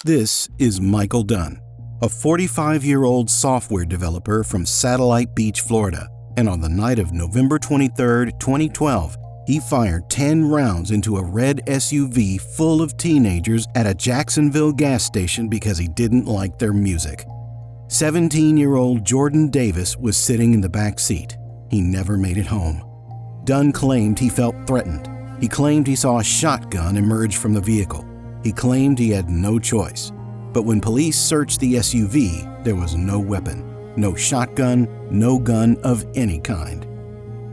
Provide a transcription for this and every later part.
This is Michael Dunn, a 45-year-old software developer from Satellite Beach, Florida, and on the night of November 23, 2012, he fired 10 rounds into a red SUV full of teenagers at a Jacksonville gas station because he didn't like their music. 17-year-old Jordan Davis was sitting in the back seat. He never made it home. Dunn claimed he felt threatened. He claimed he saw a shotgun emerge from the vehicle. He claimed he had no choice. But when police searched the SUV, there was no weapon, no shotgun, no gun of any kind.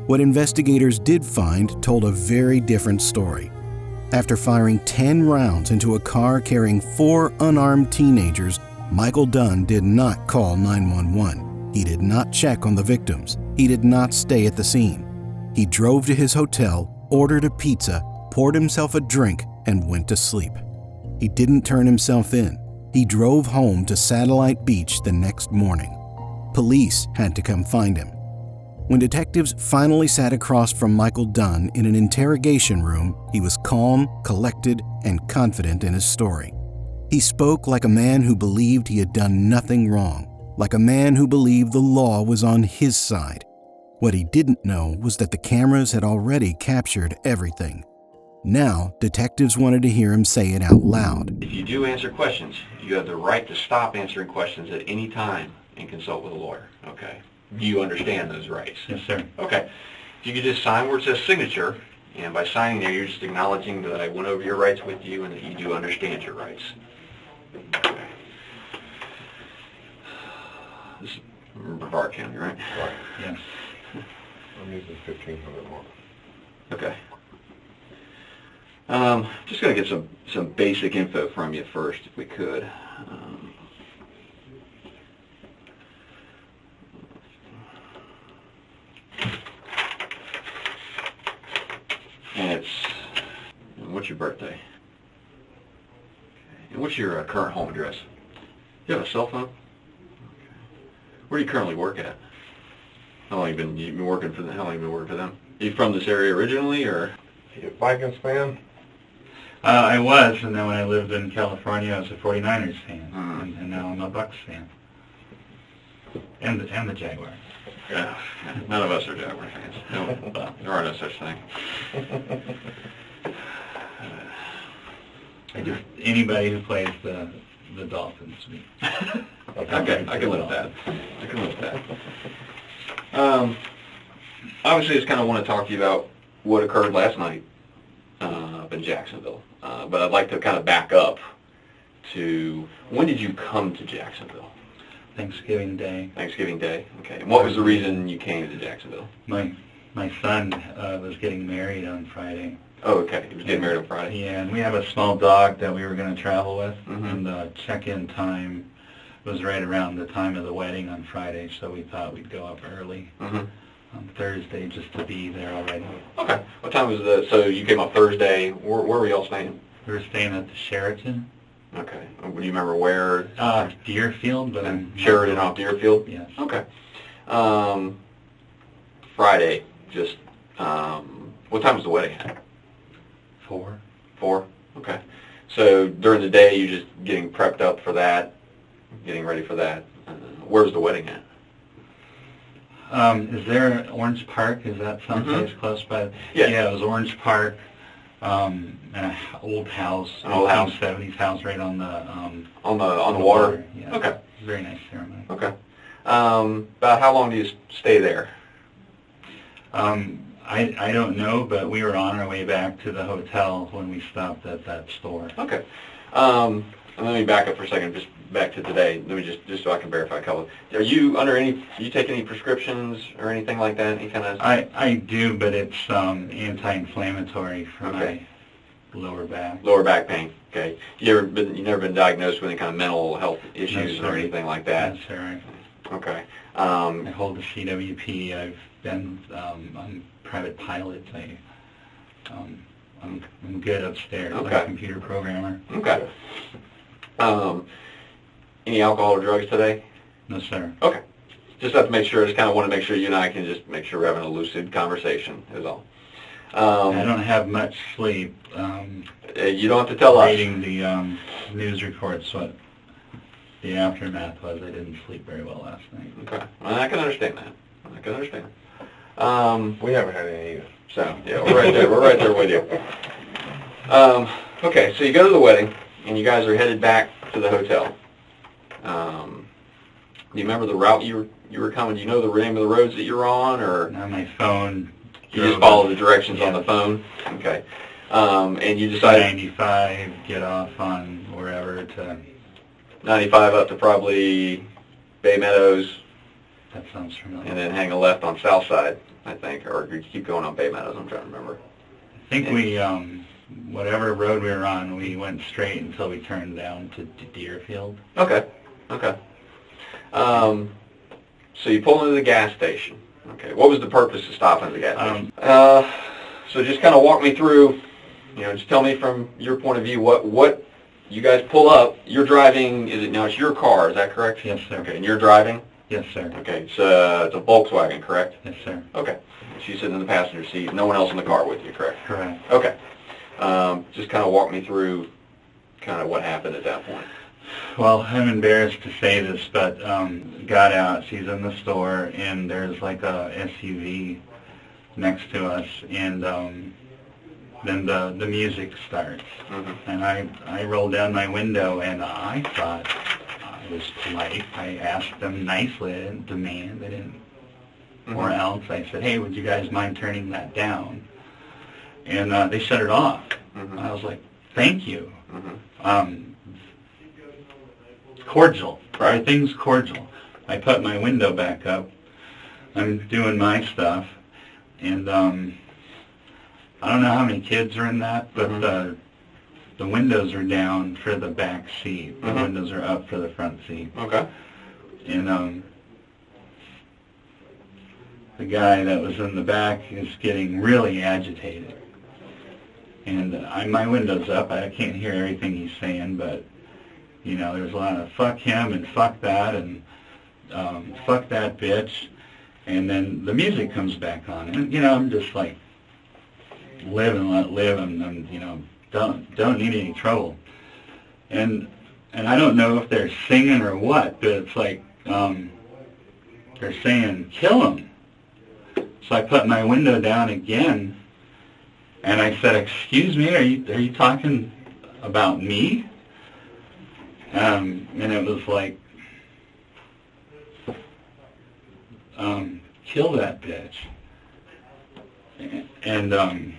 What investigators did find told a very different story. After firing 10 rounds into a car carrying 4 unarmed teenagers, Michael Dunn did not call 911. He did not check on the victims. He did not stay at the scene. He drove to his hotel, ordered a pizza, poured himself a drink, and went to sleep. He didn't turn himself in. He drove home to Satellite Beach the next morning. Police had to come find him. When detectives finally sat across from Michael Dunn in an interrogation room, he was calm, collected, and confident in his story. He spoke like a man who believed he had done nothing wrong, like a man who believed the law was on his side. What he didn't know was that the cameras had already captured everything. Now, detectives wanted to hear him say it out loud. If you do answer questions, you have the right to stop answering questions at any time and consult with a lawyer, okay? Do you understand those rights? Yes, sir. Okay. If you could just sign where it says signature, and by signing there, you're just acknowledging that I went over your rights with you and that you do understand your rights. Okay. This is Brevard County, right? Right. Yes. I'm using 1,500 more. Okay. Just going to get some basic info from you first, if we could. And what's your birthday? Okay. And what's your current home address? Do you have a cell phone? Okay. Where do you currently work at? How long have you been working for them? How long have you been working for them? Are you from this area originally, or? Are you a Vikings fan? I was, and then when I lived in California, I was a 49ers fan, and now I'm a Bucs fan. And the Jaguars. Yeah, none of us are Jaguar fans. No, there are no such thing. Anybody who plays the Dolphins. Okay, I can live with that. I can live with that. Obviously, I just kind of want to talk to you about what occurred last night up in Jacksonville. But I'd like to kind of back up to, when did you come to Jacksonville? Thanksgiving Day. Thanksgiving Day, okay. And what was the reason you came to Jacksonville? My son was getting married on Friday. Oh, okay. He was getting married on Friday? Yeah, and we have a small dog that we were going to travel with, and the check-in time was right around the time of the wedding on Friday, so we thought we'd go up early on Thursday just to be there already. Okay. What time was so you came up Thursday. Where were y'all staying? We were staying at the Sheraton. Okay. Do you remember where? Deerfield, but Sheraton off Deerfield? Yes. Okay. Friday, just, what time was the wedding at? 4. 4? Okay. So during the day, you're just getting prepped up for that, getting ready for that. Where was the wedding at? Is there Orange Park? Is that someplace close by? Yeah. Yeah, it was Orange Park, and an old house, an old 1970s house right on the water. Yeah. Okay. Very nice ceremony. Okay. About how long do you stay there? I don't know, but we were on our way back to the hotel when we stopped at that store. Okay. And let me back up for a second, just back to today. Let me just so I can verify a couple. Are you you take any prescriptions or anything like that? Any kind of? I do, but it's anti-inflammatory for my lower back. Lower back pain. Okay. You never been diagnosed with any kind of mental health issues or anything like that? That's right. Okay. I hold the CWP. I've been on private pilots. I'm good upstairs. Okay. I'm a computer programmer. Okay. Any alcohol or drugs today? No, sir. Okay. Just have to make sure, just kind of want to make sure you and I can just make sure we're having a lucid conversation is all. I don't have much sleep. You don't have to tell us. Reading the news reports, what the aftermath was, I didn't sleep very well last night. Okay. Well, I can understand that. I can understand. We haven't had any either. So, yeah, we're right there. We're right there with you. Okay, so you go to the wedding, and you guys are headed back to the hotel. Do you remember the route you were coming? Do you know the name of the roads that you were on, or On my phone. you just followed the directions on the phone? Okay. And you decided 95, get off on wherever to... 95 up to probably Bay Meadows, That sounds familiar. and then hang a left on South Side, I think, or you keep going on Bay Meadows. I'm trying to remember. I think we, whatever road we were on, we went straight until we turned down to Deerfield. Okay. Okay. So you pull into the gas station. Okay. What was the purpose of stopping at the gas station? So just kind of walk me through, just tell me from your point of view, what you guys pull up. You're driving, it's your car, is that correct? Yes, sir. Okay, and you're driving? Yes, sir. Okay, it's a Volkswagen, correct? Yes, sir. Okay. She's sitting in the passenger seat, no one else in the car with you, correct? Correct. Okay. Just kind of walk me through kind of what happened at that point. Well, I'm embarrassed to say this, but got out. She's in the store, and there's like a SUV next to us, and then the music starts. Mm-hmm. And I rolled down my window, and I thought I was polite. I asked them nicely. I didn't demand. I didn't. Mm-hmm. Or else I said, hey, would you guys mind turning that down? And they shut it off. Mm-hmm. I was like, thank you. Mm-hmm. Cordial. Right. Everything's cordial. I put my window back up. I'm doing my stuff. And I don't know how many kids are in that, but mm-hmm. the windows are down for the back seat. The mm-hmm. windows are up for the front seat. Okay. And the guy that was in the back is getting really agitated. And my window's up. I can't hear everything he's saying, but, there's a lot of fuck him and fuck that and fuck that bitch. And then the music comes back on. And, I'm just like, live and let live and don't need any trouble. And I don't know if they're singing or what, but it's like they're saying, kill him. So I put my window down again, and I said, excuse me, are you talking about me? And it was like, kill that bitch. And I'm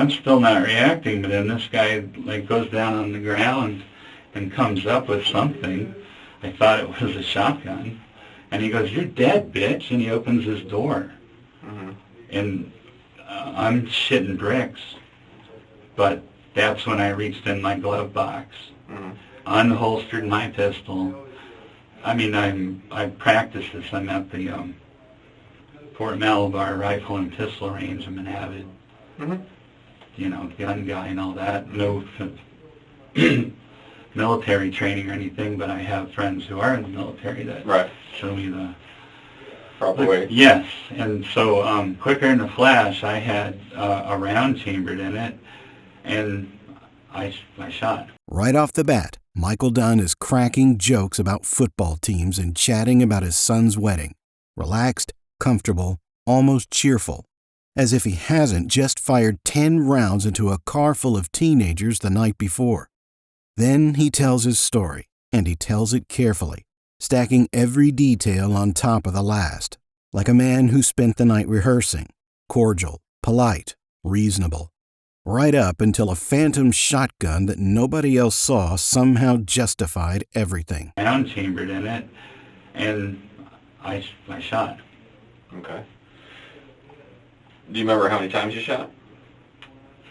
still not reacting, but then this guy goes down on the ground and comes up with something. I thought it was a shotgun. And he goes, you're dead, bitch, and he opens his door. Mm-hmm. And I'm shitting bricks. But that's when I reached in my glove box, mm-hmm. unholstered my pistol. I mean, I practiced this. I'm at the Fort Malabar Rifle and Pistol Range. I'm an avid, mm-hmm. Gun guy and all that. No military training or anything, but I have friends who are in the military that right. show me the proper way. Yes, and so quicker than a flash, I had a round chambered in it, and I shot. Right off the bat, Michael Dunn is cracking jokes about football teams and chatting about his son's wedding. Relaxed, comfortable, almost cheerful, as if he hasn't just fired 10 rounds into a car full of teenagers the night before. Then he tells his story, and he tells it carefully, stacking every detail on top of the last, like a man who spent the night rehearsing, cordial, polite, reasonable, right up until a phantom shotgun that nobody else saw somehow justified everything. Round chambered in it, and I shot. Okay. Do you remember how many times you shot?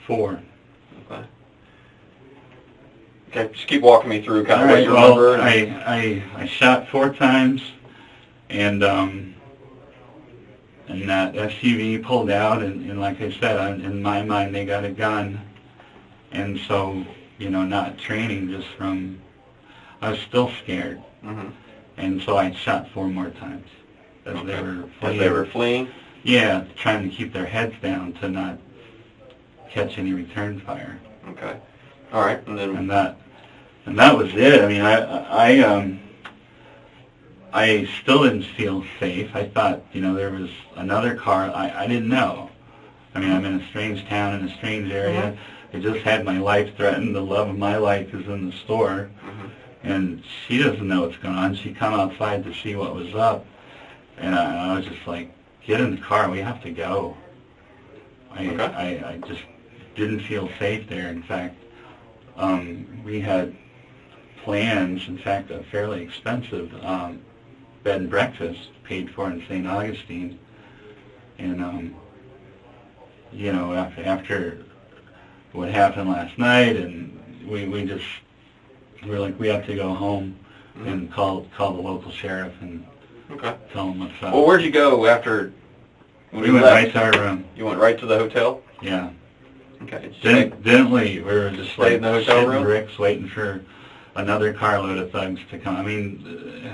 4. Okay. Okay, just keep walking me through kind of what you remember. I shot 4 times, and that SUV pulled out, and like I said, in my mind, they got a gun. And so, not training, just from, I was still scared. Mm-hmm. And so I shot 4 more times as they were fleeing. As they were fleeing? Yeah, trying to keep their heads down to not catch any return fire. Okay. All right, and then... And that was it. I mean, I still didn't feel safe. I thought, there was another car. I didn't know. I mean, I'm in a strange town, in a strange area. I just had my life threatened. The love of my life is in the store. And she doesn't know what's going on. She come outside to see what was up. And I was just like, get in the car. We have to go. I just didn't feel safe there. In fact, we had plans, in fact, a fairly expensive bed and breakfast paid for in St. Augustine. And, after what happened last night, and we were like, we have to go home and call the local sheriff and tell him what's up. Well, where'd you go after when we you went left? right to our room. You went right to the hotel? Yeah. Okay. Didn't leave. We were just like in the hotel sitting room? bricks waiting for another carload of thugs to come. I mean,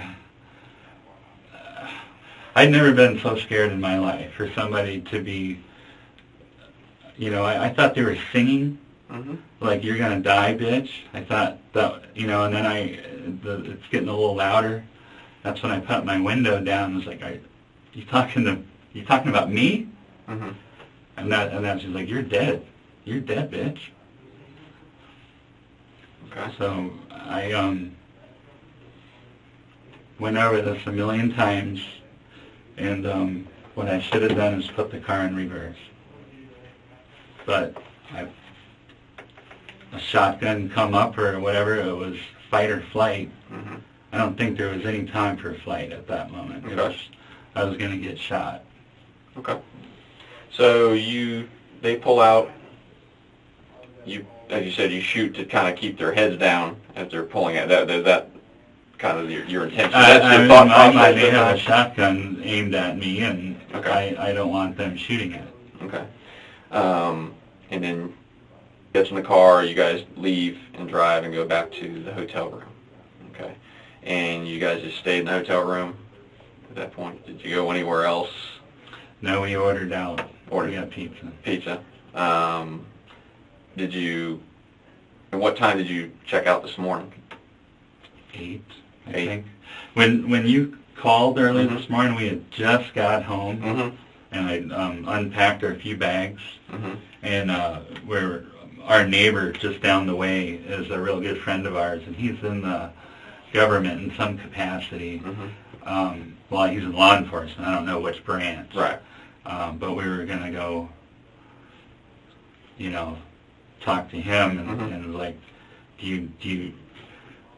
I'd never been so scared in my life for somebody to be, I thought they were singing, like, you're going to die, bitch. I thought that, and then it's getting a little louder. That's when I put my window down and was like, you talking about me? And then she's like, you're dead. You're dead, bitch. Okay. So I went over this a million times, and what I should have done is put the car in reverse. But a shotgun come up or whatever, it was fight or flight. I don't think there was any time for flight at that moment. I was going to get shot. Okay. So they pull out. As you said, you shoot to kind of keep their heads down as they're pulling out. That kind of your intention. That's your thought process. They have a shotgun aimed at me, and I don't want them shooting it. Okay. And then gets in the car. You guys leave and drive and go back to the hotel room. Okay. And you guys just stayed in the hotel room at that point. Did you go anywhere else? No, we ordered out. We got pizza. Pizza. And what time did you check out this morning? 8, I think. When you called early this morning, we had just got home, and I unpacked our few bags, and our neighbor just down the way is a real good friend of ours, and he's in the government in some capacity. Well, he's in law enforcement. I don't know which branch. Right. But we were going to go, talk to him and like, do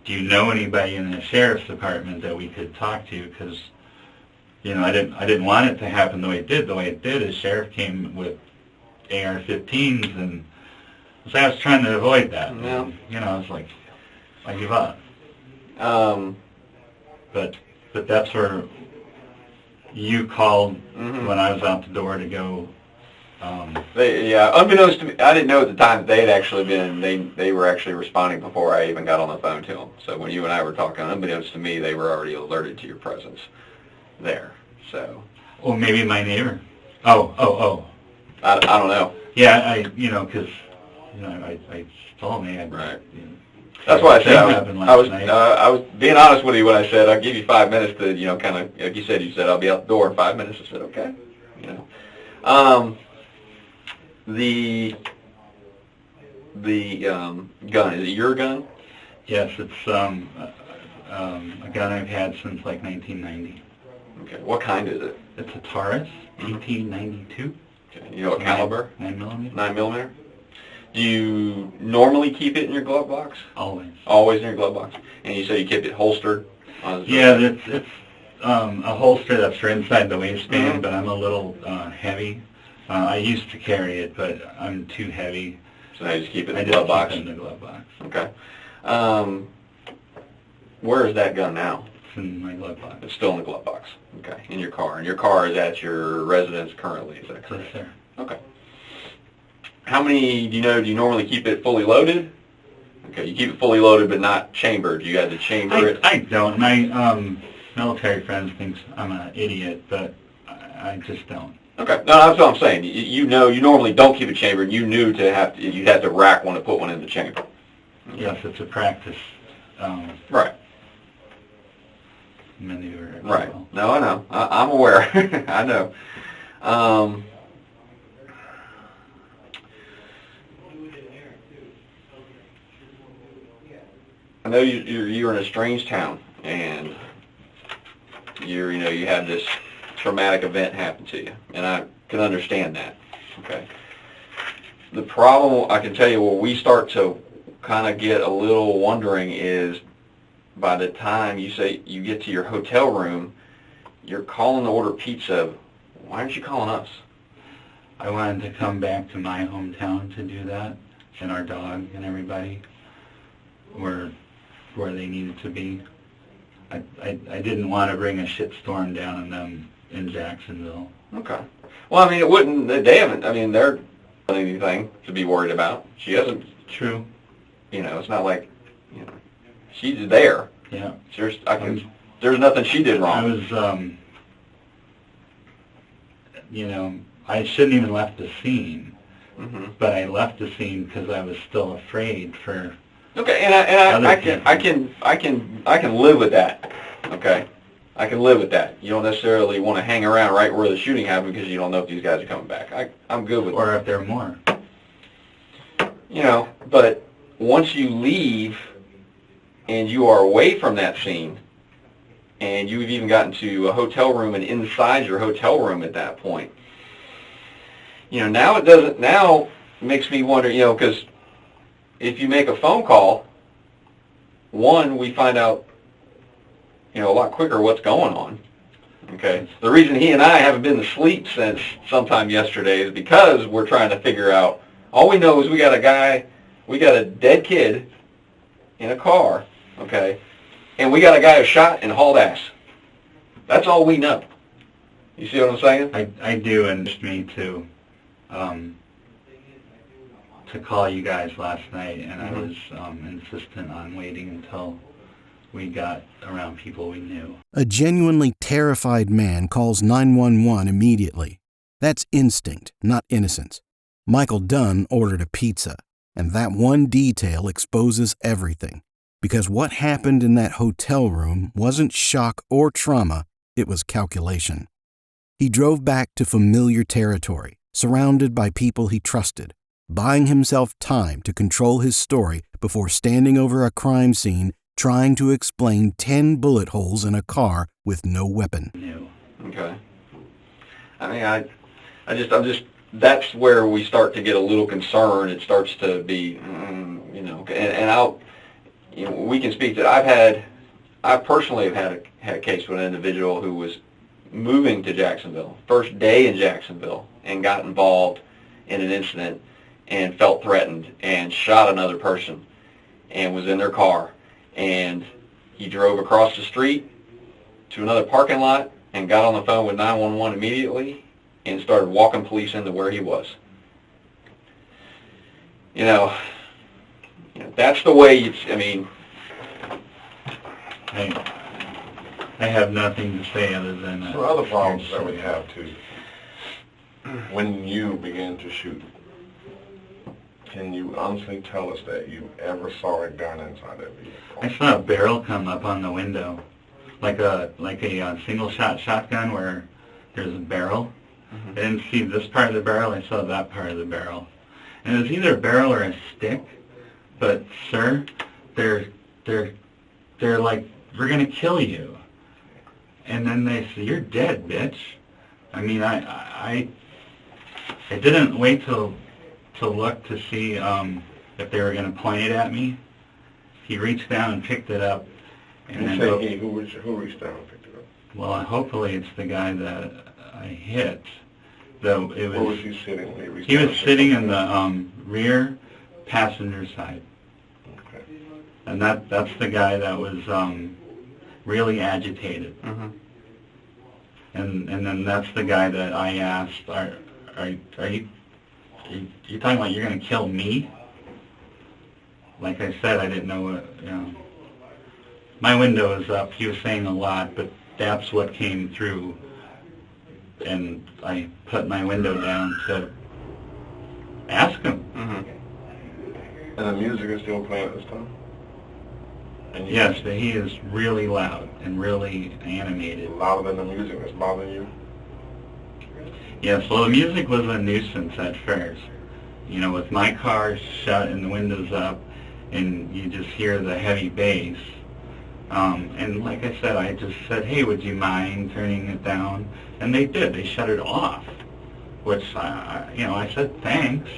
you know anybody in the sheriff's department that we could talk to? Because, I didn't want it to happen the way it did. The way it did is sheriff came with AR-15s, and so I was trying to avoid that. Yeah. And, I was like, I give up. But that's where you called when I was out the door to go. Unbeknownst to me, I didn't know at the time that they had actually been, they were actually responding before I even got on the phone to them. So when you and I were talking, unbeknownst to me, they were already alerted to your presence there. So. Or maybe my neighbor. Oh. I don't know. Yeah, because, I told me. Right. That's why I said I was being honest with you when I said I'll give you 5 minutes to, kind of, like you said I'll be out the door in 5 minutes. I said, okay. The gun, is it your gun? Yes, it's a gun I've had since like 1990. Okay, what kind is it? It's a Taurus, 1892. Okay, you know what caliber? 9mm. 9mm. Do you normally keep it in your glove box? Always. Always in your glove box. And you said you kept it holstered? Yeah, it's a holster that's for inside the waistband, but I'm a little heavy. I used to carry it, but I'm too heavy. So now you just keep it in the glove box? Keep it in the glove box. Okay. Where is that gun now? It's in my glove box. It's still in the glove box. Okay. In your car. And your car is at your residence currently, is that correct? Yes, sir. Okay. How many, do you normally keep it fully loaded? Okay, you keep it fully loaded but not chambered. You had to chamber it? I don't. My military friends think I'm an idiot, but I just don't. Okay, no, that's what I'm saying. You know, you normally don't keep a chamber, and you knew you'd have to rack one to put one in the chamber. Yes, it's a practice Right. maneuver. As Right. well. No, I know. I'm aware. I know. I know you're in a strange town, and you had this traumatic event happen to you, and I can understand that. Okay. The problem, I can tell you, where we start to kind of get a little wondering is by the time you say you get to your hotel room, you're calling to order pizza. Why aren't you calling us? I wanted to come back to my hometown to do that, and our dog and everybody were where they needed to be. I didn't want to bring a shitstorm down on them in Jacksonville. Okay. Well, I mean, it wouldn't. They haven't. I mean, they're not anything to be worried about. She hasn't. True. It's not like, she's there. Yeah. There's nothing she did wrong. I was, I shouldn't even left the scene, but I left the scene because I was still afraid for. Okay, and I can live with that. Okay, I can live with that. You don't necessarily want to hang around right where the shooting happened because you don't know if these guys are coming back. I'm good with that. Or if there are more. But once you leave and you are away from that scene, and you've even gotten to a hotel room and inside your hotel room at that point, now it makes me wonder, because if you make a phone call, one, we find out, a lot quicker what's going on. Okay. The reason he and I haven't been to sleep since sometime yesterday is because we're trying to figure out, all we know is we got a dead kid in a car, okay, and we got a guy who shot and hauled ass. That's all we know. You see what I'm saying? I do, and it's me to call you guys last night, and I was insistent on waiting until we got around people we knew. A genuinely terrified man calls 911 immediately. That's instinct, not innocence. Michael Dunn ordered a pizza, and that one detail exposes everything. Because what happened in that hotel room wasn't shock or trauma, it was calculation. He drove back to familiar territory, surrounded by people he trusted, buying himself time to control his story before standing over a crime scene trying to explain 10 bullet holes in a car with no weapon. Okay. I mean, I'm just, that's where we start to get a little concerned. It starts to be, we can speak that I personally have had a case with an individual who was moving to Jacksonville, first day in Jacksonville, and got involved in an incident and felt threatened and shot another person and was in their car. And he drove across the street to another parking lot and got on the phone with 911 immediately and started walking police into where he was. That's the way I have nothing to say other than that. So other problems that we have too, when you began to shoot, can you honestly tell us that you ever saw a gun inside that vehicle? I saw a barrel come up on the window, like a single shot shotgun where there's a barrel. I didn't see this part of the barrel, I saw that part of the barrel. And it was either a barrel or a stick, but sir, they're like, we're gonna kill you. And then they say, you're dead, bitch. I mean, I didn't wait to look to see if they were going to point it at me. He reached down and picked it up. And then who reached down and picked it up? Well, hopefully it's the guy that I hit. Though it was. Where was he sitting when he reached He down was sitting in the rear passenger side. Okay. And that's the guy that was really agitated. And then that's the guy that I asked, are you talking about you're going to kill me? Like I said, I didn't know what, My window is up. He was saying a lot, but that's what came through and I put my window down to ask him. And the music is still playing at this time? And Yes, but he is really loud and really animated. Louder than the music that's bothering you? Yes, well, the music was a nuisance at first. You know, with my car shut and the windows up, and you just hear the heavy bass. And like I said, I just said, hey, would you mind turning it down? And they did. They shut it off, which, you know, I said thanks.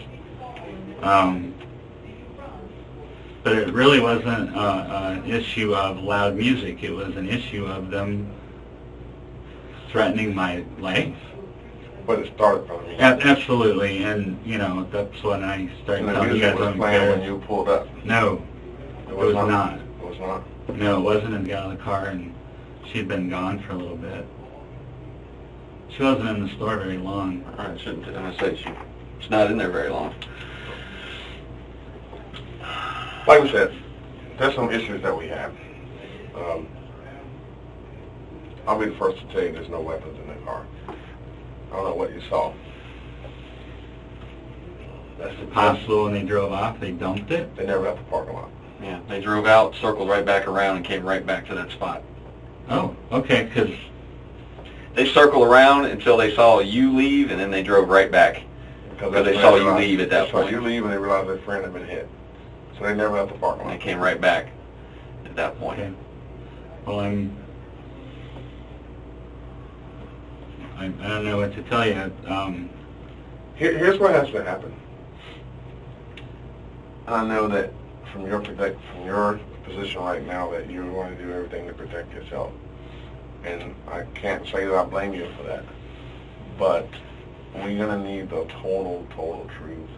But it really wasn't an issue of loud music. It was an issue of them threatening my life. But it started from you. Absolutely, and you know that's when I started And the telling you music guys was I'm playing scared. when you pulled up? No, it was not. It was not? No, it wasn't. And got out of the car, and she'd been gone for a little bit. She wasn't in the store very long. All right, shouldn't I'm gonna say she's not in there very long. Like we said, there's some issues that we have. I'll be the first to tell you there's no weapons in the car. I don't know what you saw. That's possible. When they drove off, they dumped it. They never left the parking lot. Yeah, they drove out, circled right back around, and came right back to that spot. Oh, okay, because They circled around until they saw you leave, and then they drove right back. Because they saw you leave at that point. They saw you leave, and they realized their friend had been hit. So they never left the parking And lot. they came right back at that point. okay. Well, I don't know what to tell you. Here's what has to happen. I know that from your position right now that you want to do everything to protect yourself, and I can't say that I blame you for that. But we're gonna need the total truth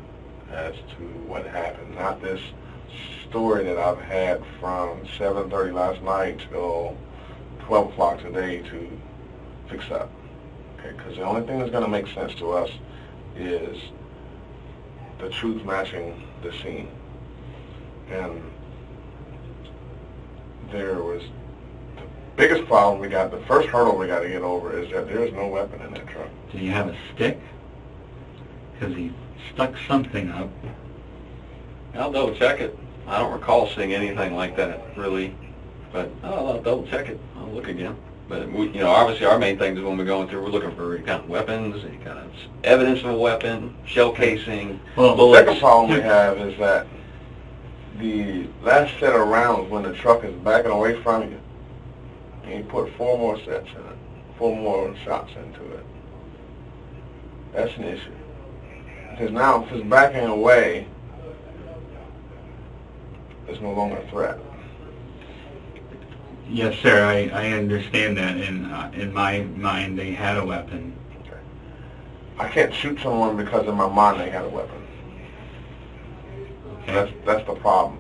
as to what happened, not this story that I've had from 7:30 last night till 12 o'clock today to fix up. Okay, because the only thing that's going to make sense to us is the truth matching the scene. And there was the biggest problem we got, the first hurdle we got to get over is that there is no weapon in that truck. Did he have a stick? Because he stuck something up. I'll double check it. I don't recall seeing anything like that, really. But I'll double check it. I'll look again. But we, you know, obviously our main thing is when we're going through, we're looking for any kind of weapons, any kind of evidence of a weapon, shell casing, Well, bullets. The second problem we have is that the last set of rounds, when the truck is backing away from you, and you put 4 more sets in it, 4 more shots into it, that's an issue. Because now if it's backing away, it's no longer a threat. Yes, sir, I understand that. In my mind, they had a weapon. Okay. I can't shoot someone because in my mind they had a weapon. Okay. That's the problem.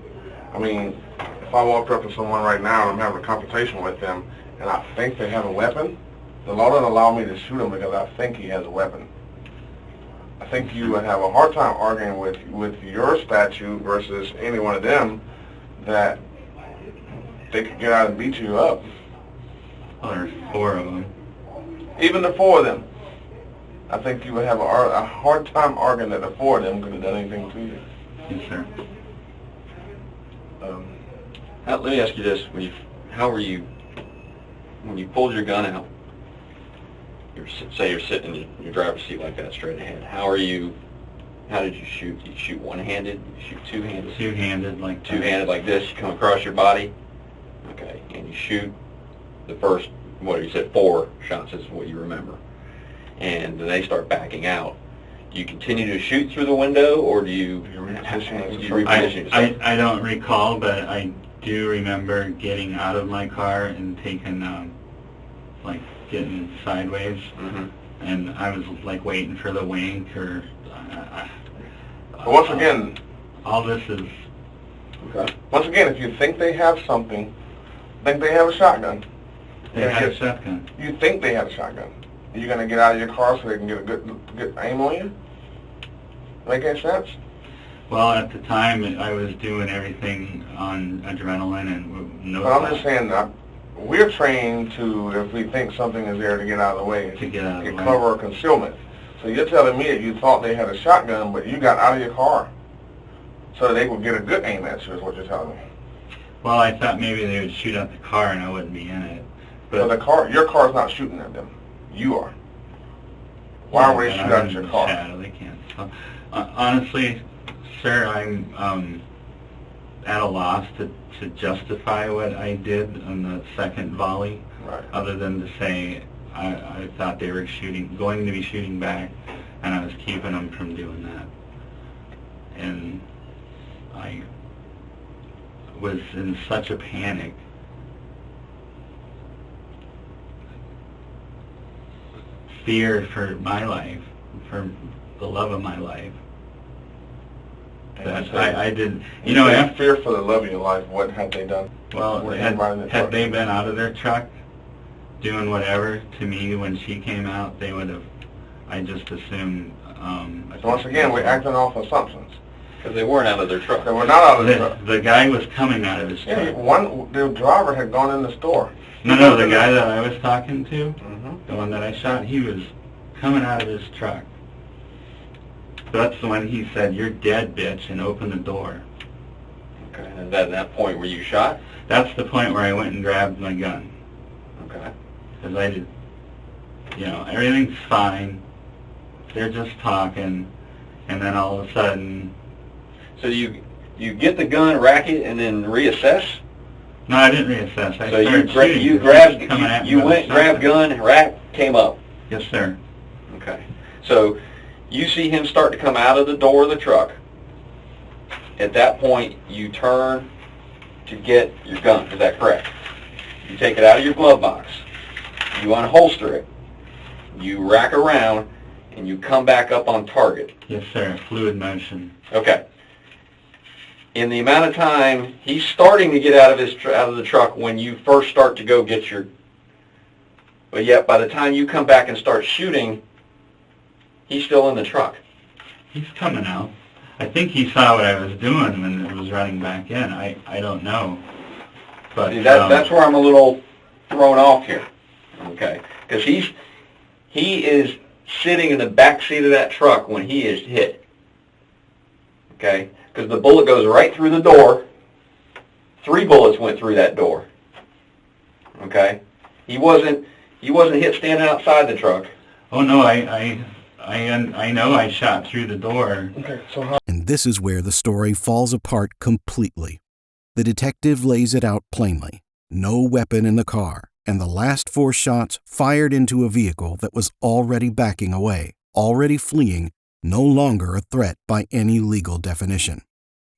I mean, if I walked up to someone right now and I'm having a conversation with them and I think they have a weapon, the law doesn't allow me to shoot him because I think he has a weapon. I think you would have a hard time arguing with your statute versus any one of them that they could get out and beat you up. Well, there's 4 of them. Even the 4 of them. I think you would have a hard time arguing that the 4 of them could have done anything to you. Yes, sir. Let me ask you this: how were you when you pulled your gun out? Say you're sitting in your driver's seat like that, straight ahead. How did you shoot? Did you shoot one-handed? Did you shoot two-handed? Two-handed, like that. Two-handed, like this. You come across your body. Okay, and you shoot the first, what you said, 4 shots is what you remember, and then they start backing out. Do you continue to shoot through the window, or do you reposition yourself? I don't recall, but I do remember getting out of my car and taking, like, getting sideways, and I was, like, waiting for the wink, or... But once again... all this is... Okay. Once again, if you think they have something, think they have a shotgun. They had a shotgun. You think they have a shotgun. Are you going to get out of your car so they can get a good aim on you? Make any sense? Well, at the time, I was doing everything on adrenaline and no... But I'm just saying, we're trained to, if we think something is there, to get out of the way. To get out of the way. Cover or concealment. So you're telling me that you thought they had a shotgun, but you got out of your car so that they would get a good aim at you, is what you're telling me. Well, I thought maybe they would shoot at the car and I wouldn't be in it. But the car, your car's not shooting at them. You are. Why would they shoot at your car? Shadow, they can't. So, honestly, sir, I'm at a loss to justify what I did on the second volley, Right. other than to say I thought they were going to be shooting back, and I was keeping them from doing that. And I was in such a panic. Fear for my life, for the love of my life. That I did, you know, after, fear for the love of your life, what had they done? well, had they been out of their truck doing whatever to me when she came out, they would have, I just assumed. So once again, we're acting off assumptions. Because they weren't out of their truck. They were not out of the truck. The guy was coming out of his truck. Yeah, the driver had gone in the store. No, the guy that I was talking to, Mm-hmm. the one that I shot, he was coming out of his truck. That's when he said, "You're dead, bitch," and opened the door. Okay, and at that point were you shot? That's the point where I went and grabbed my gun. Okay. Because I did, you know, everything's fine. They're just talking, and then all of a sudden... So you get the gun, rack it, and then reassess? No, I didn't reassess. I So started shooting. you went, grabbed gun, rack, came up? Yes, sir. Okay. So you see him start to come out of the door of the truck. At that point, you turn to get your gun. Is that correct? You take it out of your glove box. You unholster it. You rack around, and you come back up on target. Yes, sir. Fluid motion. Okay. In the amount of time he's starting to get out of the truck when you first start to go get your, but yet by the time you come back and start shooting, he's still in the truck. He's coming out. I think he saw what I was doing when it was running back in. I don't know. But See, that's where I'm a little thrown off here. Okay, because he is sitting in the back seat of that truck when he is hit. Okay, because the bullet goes right through the door. 3 bullets went through that door. Okay, he wasn't hit standing outside the truck. Oh no, I know I shot through the door. Okay, so how... And this is where the story falls apart completely. The detective lays it out plainly. No weapon in the car, and the last 4 shots fired into a vehicle that was already backing away, already fleeing, no longer a threat by any legal definition.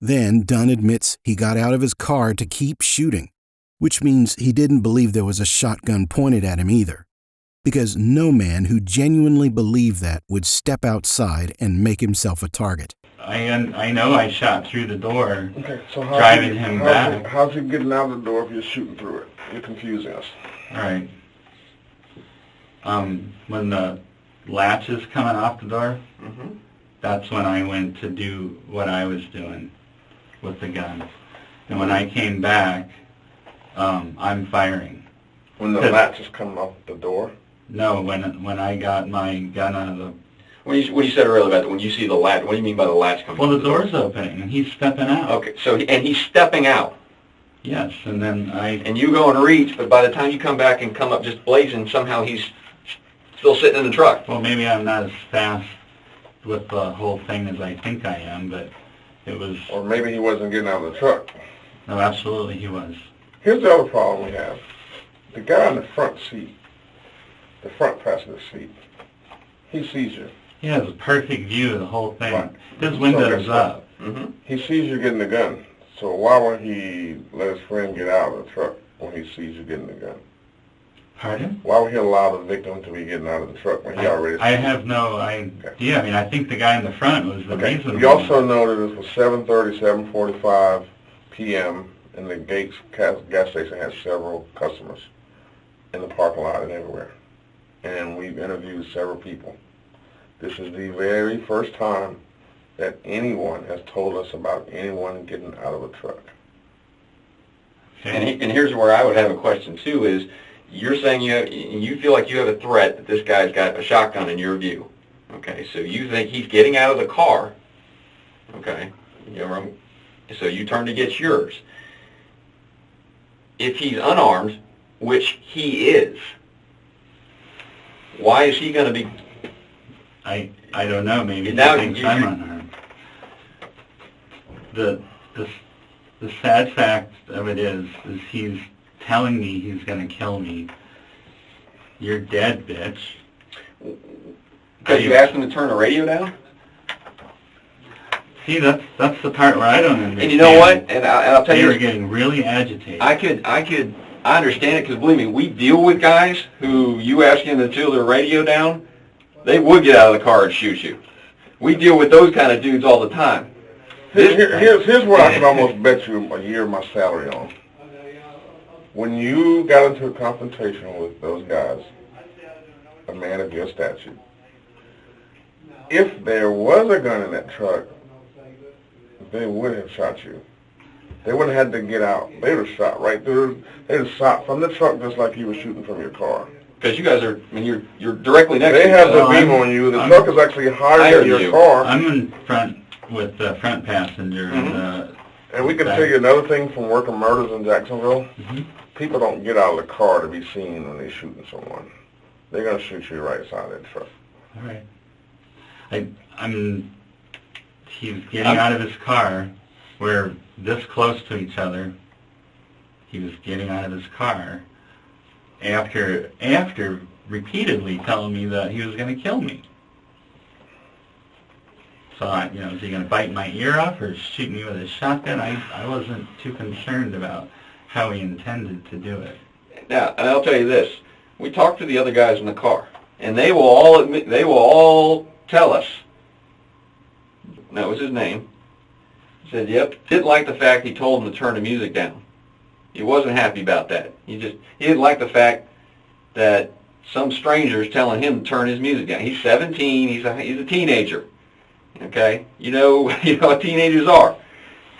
Then Dunn admits he got out of his car to keep shooting, which means he didn't believe there was a shotgun pointed at him either, because no man who genuinely believed that would step outside and make himself a target. I know I shot through the door, Okay, so driving him back. How's he getting out of the door if you're shooting through it? You're confusing us. All right. When the latch is coming off the door, that's when I went to do what I was doing with the gun. And when I came back, I'm firing. When the latch is coming off the door? No, when I got my gun out of the... When you said earlier about when you see the latch, what do you mean by the latch coming? Well, the door's opening, and he's stepping out. Okay, so and he's stepping out. Yes, and then And you go and reach, but by the time you come back and come up just blazing, somehow he's still sitting in the truck. Well, maybe I'm not as fast with the whole thing as I think I am, but it was... Or maybe he wasn't getting out of the truck. No, absolutely he was. Here's the other problem we have. The guy in the front seat, the front passenger seat, he sees you. He has a perfect view of the whole thing. Right. His window's up. He sees you getting the gun. So why would he let his friend get out of the truck when he sees you getting the gun? Pardon? Why would he allow the victim to be getting out of the truck when he already... I have no idea. Okay. I mean, I think the guy in the front was the reason. You also know that it was 7:30, 7:45 p.m. and the Gates gas station had several customers in the parking lot and everywhere. And we've interviewed several people. This is the very first time that anyone has told us about anyone getting out of a truck. Okay. And here's where I would have a question too: is you're saying you feel like you have a threat that this guy's got a shotgun in your view. Okay, so you think he's getting out of the car. Okay, so you turn to get yours. If he's unarmed, which he is, why is he going to be? I don't know. Maybe he Now thinks I'm unarmed. The sad fact of it is he's telling me he's going to kill me. You're dead, bitch. Because you asked him to turn the radio down? See, that's the part where I don't understand. And you know what? And I'll tell you, they were getting really agitated. I understand it because believe me, we deal with guys who you ask them to turn their radio down, they would get out of the car and shoot you. We deal with those kind of dudes all the time. Here's what I can almost bet you a year of my salary on. When you got into a confrontation with those guys, a man of your stature, if there was a gun in that truck, they would have shot you. They wouldn't have had to get out. They would have shot right through. They would have shot from the truck just like you were shooting from your car. Because you guys are, I mean, you're directly next to They each have other. the beam on you. The truck is actually higher than your car. I'm in front with the front passenger. And we can tell you another thing from working murders in Jacksonville. People don't get out of the car to be seen when they're shooting someone. They're going to shoot you right side of the truck. All right. He's getting out of his car. We're this close to each other. He was getting out of his car after repeatedly telling me that he was going to kill me. So, is he going to bite my ear off or shoot me with a shotgun? I wasn't too concerned about how he intended to do it. Now, and I'll tell you this. We talked to the other guys in the car, and they will all admit, they will all tell us, that was his name, he said, yep, didn't like the fact he told him to turn the music down. He wasn't happy about that. He didn't like the fact that some stranger's telling him to turn his music down. He's 17, he's a teenager. Okay? You know what teenagers are.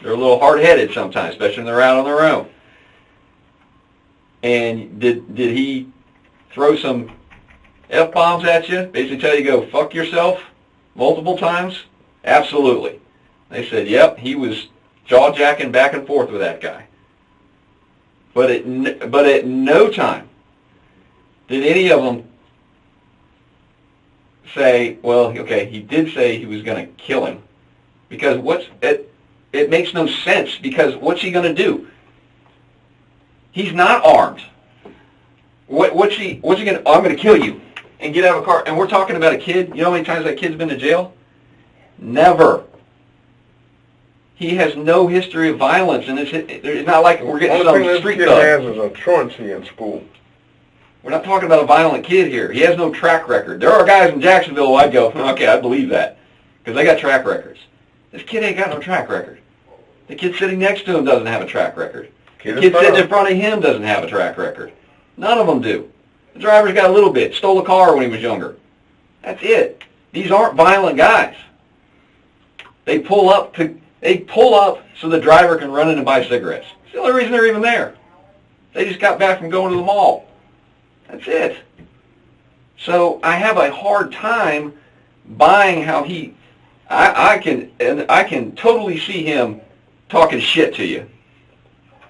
They're a little hard-headed sometimes, especially when they're out on their own. And did he throw some F-bombs at you? Basically tell you to go fuck yourself multiple times? Absolutely. They said, yep, he was jaw-jacking back and forth with that guy. But at no time did any of them say, well, okay, he did say he was going to kill him. Because it makes no sense, because what's he going to do? He's not armed. What's he going to, I'm going to kill you and get out of a car. And we're talking about a kid. You know how many times that kid's been to jail? Never. He has no history of violence, and it's not like we're getting some street thug. All the thing this kid has is a truancy in school. We're not talking about a violent kid here. He has no track record. There are guys in Jacksonville who I'd go, okay, I believe that, because they got track records. This kid ain't got no track record. The kid sitting next to him doesn't have a track record. The kid sitting in front of him doesn't have a track record. None of them do. The driver's got a little bit. Stole a car when he was younger. That's it. These aren't violent guys. They pull up so the driver can run in and buy cigarettes. It's the only reason they're even there. They just got back from going to the mall. That's it. So I have a hard time buying how I can totally see him talking shit to you.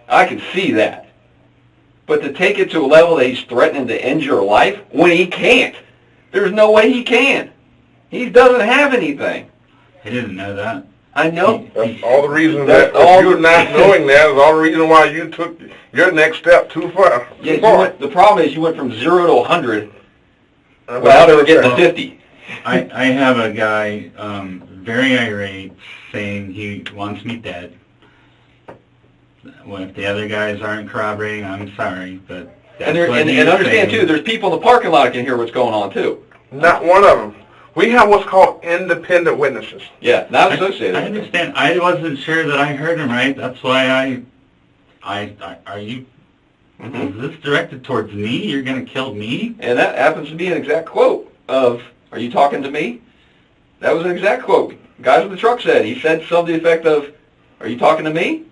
I can see that. But to take it to a level that he's threatening to end your life when he can't. There's no way he can. He doesn't have anything. I didn't know that. I know. That's all the reason you're not knowing that is all the reason why you took your next step too far. Yeah, the problem is you went from 0 to 100 without ever getting to 50. I have a guy very irate saying he wants me dead. Well, if the other guys aren't corroborating, I'm sorry, but that's and understand too, there's people in the parking lot that can hear what's going on too. Not one of them. We have what's called independent witnesses. Yeah, not associated. I understand. I wasn't sure that I heard him right. That's why are you, is this directed towards me? You're going to kill me? And that happens to be an exact quote of, are you talking to me? That was an exact quote. Guys with the truck said, he said something to the effect of, are you talking to me?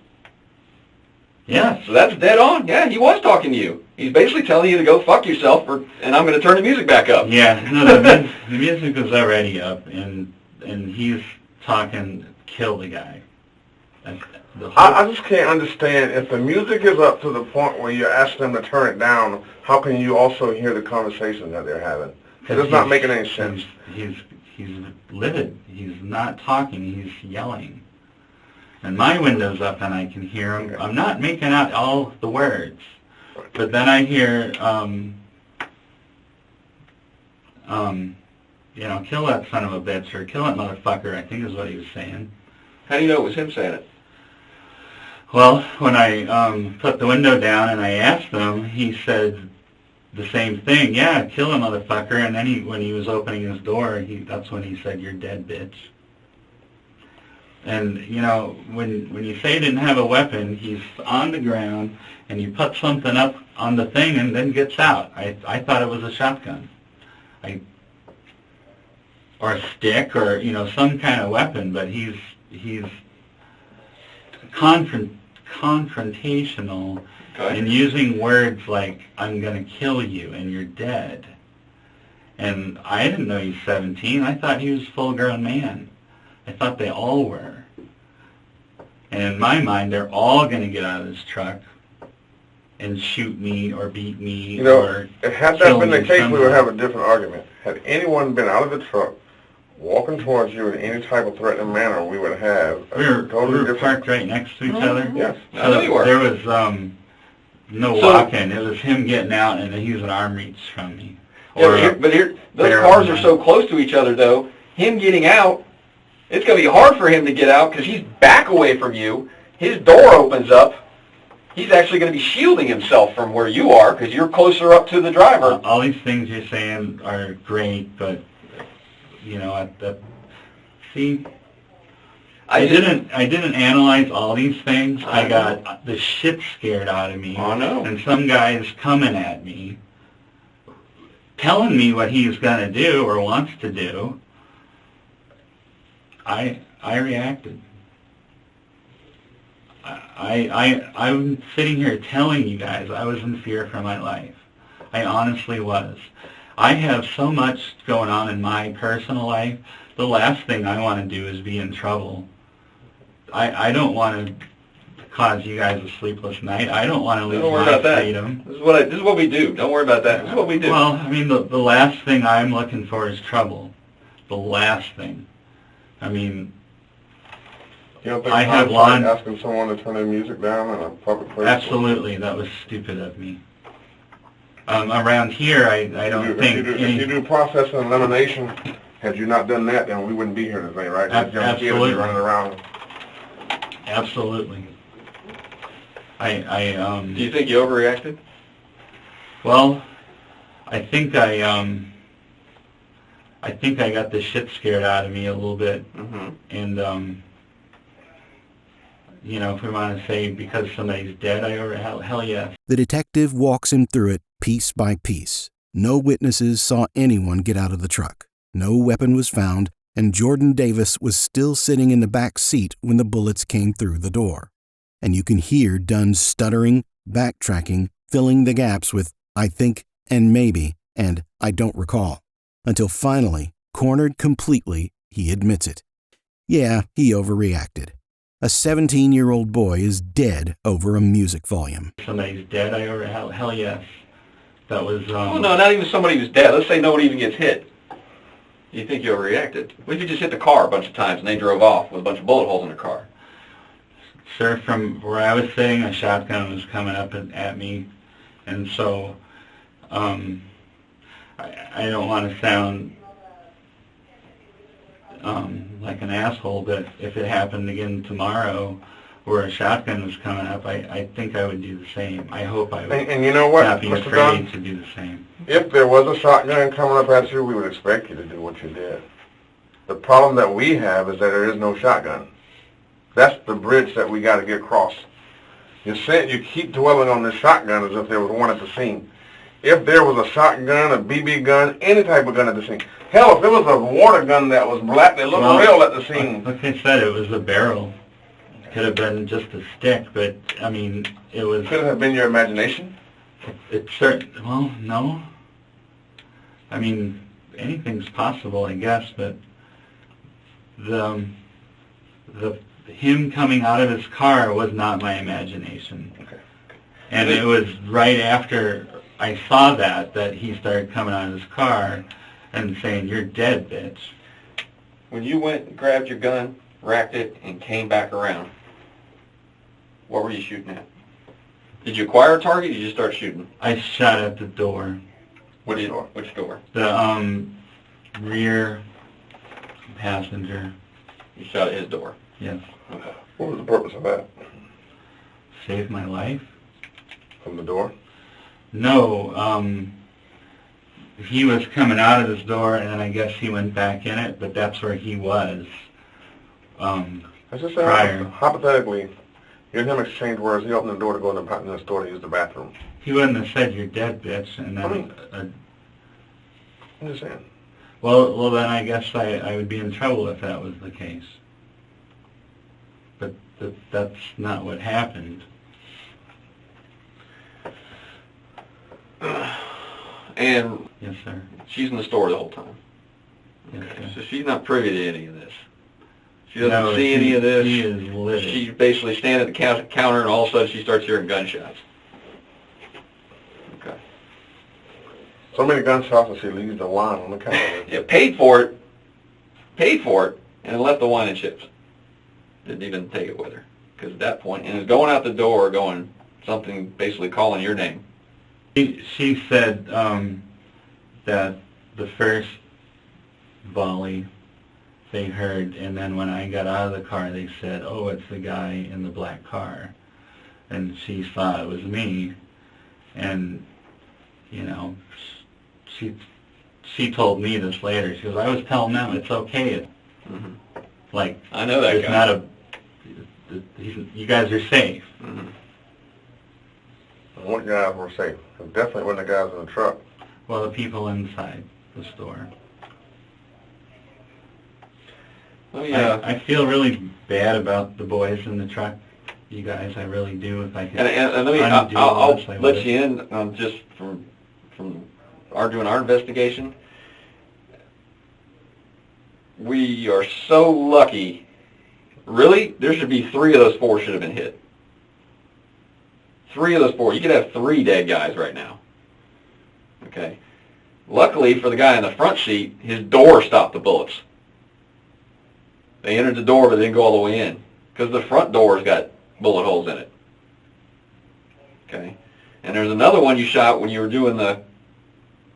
Yes. So that's dead on. Yeah, he was talking to you. He's basically telling you to go fuck yourself, and I'm going to turn the music back up. Yeah, no, the music was already up, and he's talking, kill the guy. I just can't understand, if the music is up to the point where you're asking them to turn it down, how can you also hear the conversation that they're having? It's not making any sense. He's livid. He's not talking. He's yelling. And my window's up and I can hear him. I'm not making out all the words. But then I hear, kill that son of a bitch, or kill that motherfucker, I think is what he was saying. How do you know it was him saying it? Well, when I put the window down and I asked him, he said the same thing. Yeah, kill a motherfucker. And then when he was opening his door, that's when he said, "You're dead, bitch." And, when you say he didn't have a weapon, he's on the ground, and you put something up on the thing and then gets out. I thought it was a shotgun. Or a stick, or, some kind of weapon, but he's confrontational and using words like, "I'm going to kill you and you're dead." And I didn't know he's 17. I thought he was a full-grown man. I thought they all were. And in my mind, they're all going to get out of this truck and shoot me or beat me or had that been the case, we would have a different argument. Had anyone been out of the truck, walking towards you in any type of threatening manner, we would have a we were parked right next to each other. Yes. So there was no walking. It was him getting out and he was an arm reach from me. But here, those cars are so close to each other, though. Him getting out, it's going to be hard for him to get out because he's back away from you. His door opens up. He's actually going to be shielding himself from where you are because you're closer up to the driver. All these things you're saying are great, but I didn't analyze all these things. I got the shit scared out of me. I know. And some guy's coming at me, telling me what he's going to do or wants to do. I reacted. I'm sitting here telling you guys I was in fear for my life. I honestly was. I have so much going on in my personal life. The last thing I want to do is be in trouble. I don't want to cause you guys a sleepless night. I don't want to lose my freedom. This is what we do. Don't worry about that. This is what we do. Well, I mean, the last thing I'm looking for is trouble. The last thing. I mean, you don't think I have asking someone to turn their music down in a public place? Absolutely, that was stupid of me. Around here, I don't think... If you do process and elimination, had you not done that, then we wouldn't be here today, right? Absolutely. Running around. Absolutely. Do you think you overreacted? Well, I think I got the shit scared out of me a little bit, and if we want to say because somebody's dead, hell yes. The detective walks him through it piece by piece. No witnesses saw anyone get out of the truck. No weapon was found, and Jordan Davis was still sitting in the back seat when the bullets came through the door. And you can hear Dunn stuttering, backtracking, filling the gaps with "I think" and "maybe" and "I don't recall." Until finally, cornered completely, he admits it. Yeah, he overreacted. A 17-year-old boy is dead over a music volume. Somebody's dead, hell yes. That was... Well, no, not even somebody who's dead. Let's say nobody even gets hit. You think you overreacted. What if you just hit the car a bunch of times and they drove off with a bunch of bullet holes in their car? Sir, from where I was sitting, a shotgun was coming up at me, and so I don't want to sound like an asshole, but if it happened again tomorrow where a shotgun was coming up, I think I would do the same. I hope I would and you know what, not be Mr. afraid Dunn? to do the same. If there was a shotgun coming up at you, we would expect you to do what you did. The problem that we have is that there is no shotgun. That's the bridge that we got to get across. You keep dwelling on the shotgun as if there was one at the scene. If there was a shotgun, a BB gun, any type of gun at the scene. Hell, if it was a water gun that was black that looked real at the scene. Like I said, it was a barrel. could have been just a stick, but, I mean, it was... Could it have been your imagination? Well, no. I mean, anything's possible, I guess, but him coming out of his car was not my imagination. Okay. And it was right after I saw that he started coming out of his car and saying, "You're dead, bitch." When you went and grabbed your gun, racked it, and came back around, what were you shooting at? Did you acquire a target, or did you just start shooting? I shot at the door. Which door? Which door? The rear passenger. You shot at his door? Yes. Okay. What was the purpose of that? Saved my life? From the door? No, he was coming out of his door, and then I guess he went back in it, but that's where he was I just prior. say, hypothetically, you and him exchange words. He opened the door to go in the store to use the bathroom. He wouldn't have said, "You're dead, bitch," and then... I'm just saying. Well, then I guess I would be in trouble if that was the case. But that's not what happened. And Yes, sir. she's in the store the whole time. Yes, Okay. sir. So she's not privy to any of this. She doesn't No, see any of this. She is livid. She's basically standing at the counter, and all of a sudden she starts hearing gunshots. Okay. So many gunshots that she leaves the wine on the counter. Yeah, paid for it, and left the wine and chips. Didn't even take it with her. Because at that point, and is going out the door going something, basically calling your name. She said that the first volley they heard, and then when I got out of the car, they said, "Oh, it's the guy in the black car," and she thought it was me, and you know, she told me this later. She goes, "I was telling them it's okay. Mm-hmm. Like I know that it's guy. not a. You guys are safe." Mm-hmm. And what guys were safe? It definitely wasn't the guys in the truck. Well, the people inside the store. Oh yeah. I feel really bad about the boys in the truck. You guys, I really do. If I could And let me, undo I'll this, I let would. you in just from doing our investigation. We are so lucky. Really, there should be 3 of those 4 should have been hit. 3 of those 4. You could have 3 dead guys right now. Okay. Luckily for the guy in the front seat, his door stopped the bullets. They entered the door, but they didn't go all the way in because the front door's got bullet holes in it. Okay. And there's another one you shot when you were doing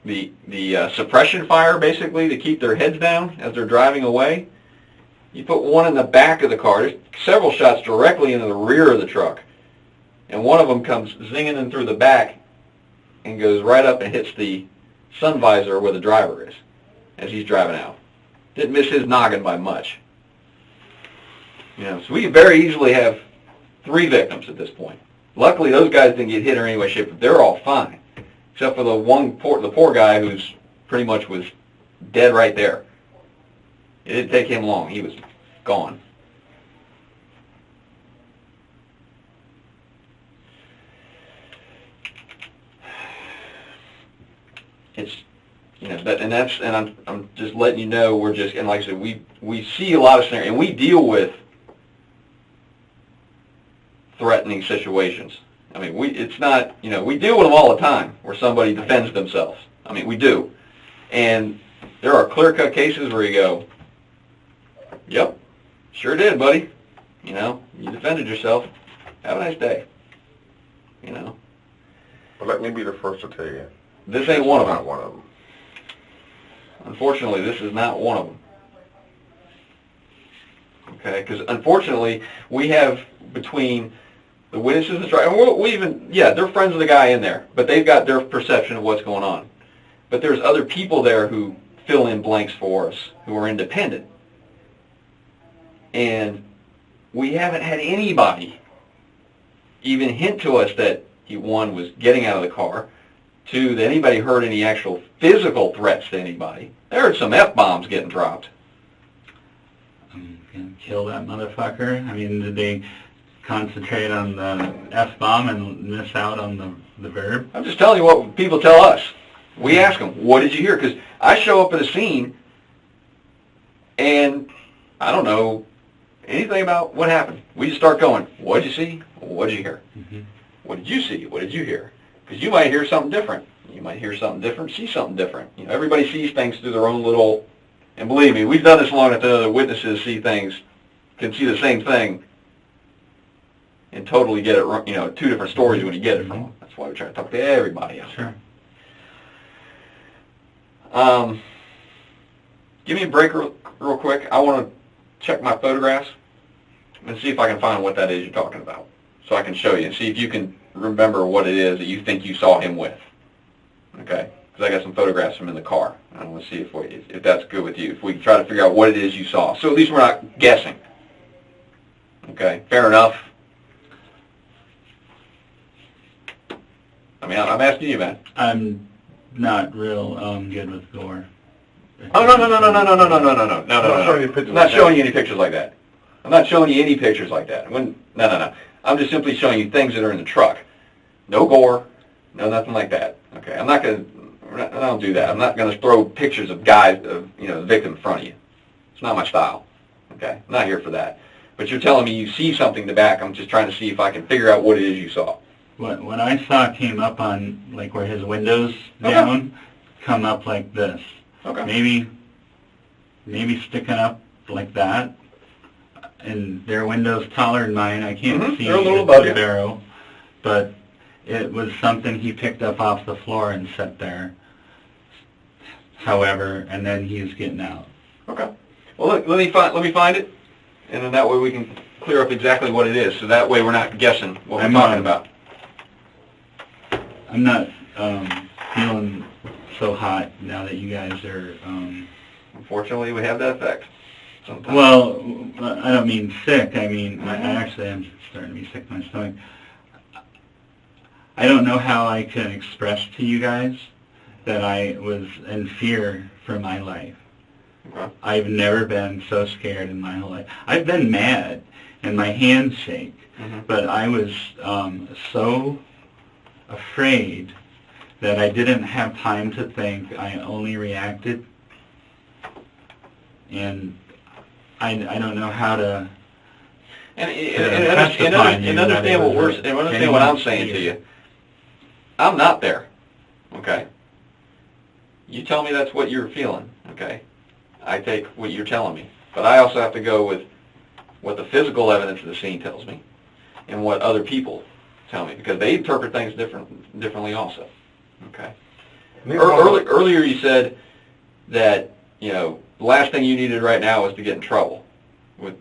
the suppression fire, basically, to keep their heads down as they're driving away. You put one in the back of the car. There's several shots directly into the rear of the truck. And one of them comes zinging in through the back and goes right up and hits the sun visor where the driver is as he's driving out. Didn't miss his noggin by much. You know, so we could very easily have 3 victims at this point. Luckily, those guys didn't get hit in any way, shape, but they're all fine, except for the poor guy who's pretty much was dead right there. It didn't take him long; he was gone. It's, you know, and I'm just letting you know, we're just, and like I said, we see a lot of scenarios, and we deal with threatening situations. I mean, it's not, you know, we deal with them all the time where somebody defends themselves. I mean, we do. And there are clear-cut cases where you go, yep, sure did, buddy. You know, you defended yourself. Have a nice day. You know. But let me be the first to tell you. This ain't one of them. Not one of them. Unfortunately, this is not one of them. Okay, because unfortunately, we have between the witnesses and the trial, and we even, yeah, they're friends of the guy in there, but they've got their perception of what's going on. But there's other people there who fill in blanks for us, who are independent. And we haven't had anybody even hint to us that one was getting out of the car, 2, that anybody heard any actual physical threats to anybody. There are some F-bombs getting dropped. I'm gonna kill that motherfucker. I mean, did concentrate on the F-bomb and miss out on the verb. I'm just telling you what people tell us. We ask them, what did you hear? Because I show up at a scene, and I don't know anything about what happened. We just start going, what did you see? What did you hear? Mm-hmm. What did you see? What did you hear? Because you might hear something different. You might hear something different, see something different. You know, everybody sees things through their own little, and believe me, we've done this long enough that other witnesses see things, can see the same thing, and totally get it wrong. You know, two different stories when you get it from them. That's why we try to talk to everybody out there. Sure. Give me a break real quick. I want to check my photographs and see if I can find what that is you're talking about, so I can show you and see if you can remember what it is that you think you saw him with. Okay? Because I got some photographs from him in the car. I want to see if that's good with you. If we can try to figure out what it is you saw, so at least we're not guessing. Okay? Fair enough. I mean, I'm asking you, man. I'm not real good with gore. Oh, no. I'm not showing you any pictures like that. I'm not showing you any pictures like that. No. I'm just simply showing you things that are in the truck. No gore, no nothing like that. Okay, I don't do that. I'm not going to throw pictures of guys, the victim in front of you. It's not my style. Okay, I'm not here for that. But you're telling me you see something in the back. I'm just trying to see if I can figure out what it is you saw. What I saw came up on, like, where his window's down, come up like this. Okay. Maybe sticking up like that. And their window's taller than mine. I can't see the barrel. But it was something he picked up off the floor and set there. However, and then he's getting out. Okay. Well, look, let me find it, and then that way we can clear up exactly what it is. So that way we're not guessing what we're talking about. I'm not feeling so hot now that you guys are... Unfortunately, we have that effect sometimes. Well, I don't mean sick. I mean, I actually am starting to be sick in my stomach. I don't know how I can express to you guys that I was in fear for my life. Okay. I've never been so scared in my whole life. I've been mad and my hands shake, but I was so afraid that I didn't have time to think. I only reacted, and I don't know how to. And understand what I'm saying to you. I'm not there. Okay. You tell me that's what you're feeling. Okay. I take what you're telling me, but I also have to go with what the physical evidence of the scene tells me, and what other people tell me, because they interpret things differently also. Okay. Earlier you said that the last thing you needed right now is to get in trouble. With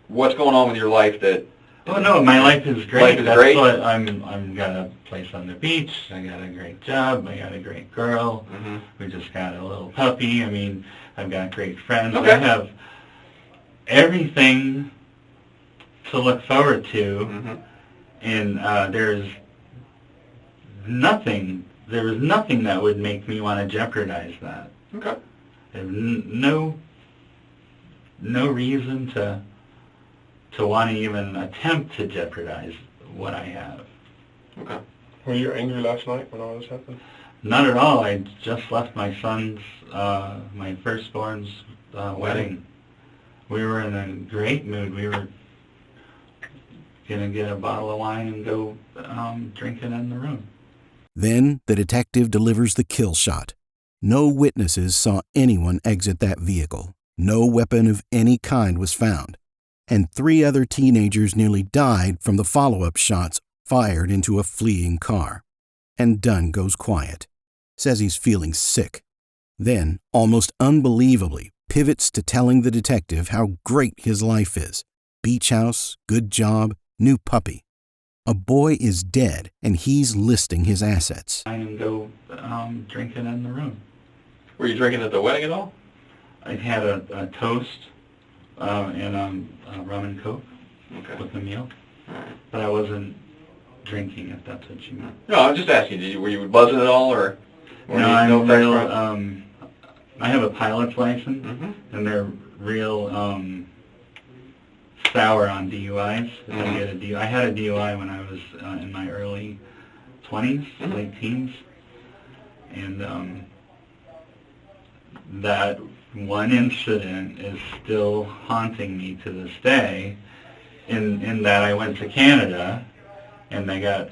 what's going on with your life that... Oh no, my life is great. Life is great. What I'm got a place on the beach. I got a great job. I got a great girl. We just got a little puppy. I mean, I've got great friends. Okay. I have everything to look forward to, and there's nothing. There was nothing that would make me want to jeopardize that. Okay. There's no reason to want to even attempt to jeopardize what I have. Okay. Were you angry last night when all this happened? Not at all. I just left my son's, my firstborn's wedding. We were in a great mood. We were going to get a bottle of wine and go drinking in the room. Then the detective delivers the kill shot. No witnesses saw anyone exit that vehicle. No weapon of any kind was found. And 3 other teenagers nearly died from the follow-up shots fired into a fleeing car. And Dunn goes quiet, says he's feeling sick. Then, almost unbelievably, pivots to telling the detective how great his life is. Beach house, good job, new puppy. A boy is dead, and he's listing his assets. And go drinking in the room. Were you drinking at the wedding at all? I had a toast and rum and Coke with the meal. But I wasn't drinking, if that's what you mean. No, I was just asking. Were you buzzing at all, or? No, I'm real. I have a pilot's license, and they're real sour on DUIs. If I get a DUI. I had a DUI when I was in my early 20s, late teens, and that one incident is still haunting me to this day. In that I went to Canada, and they got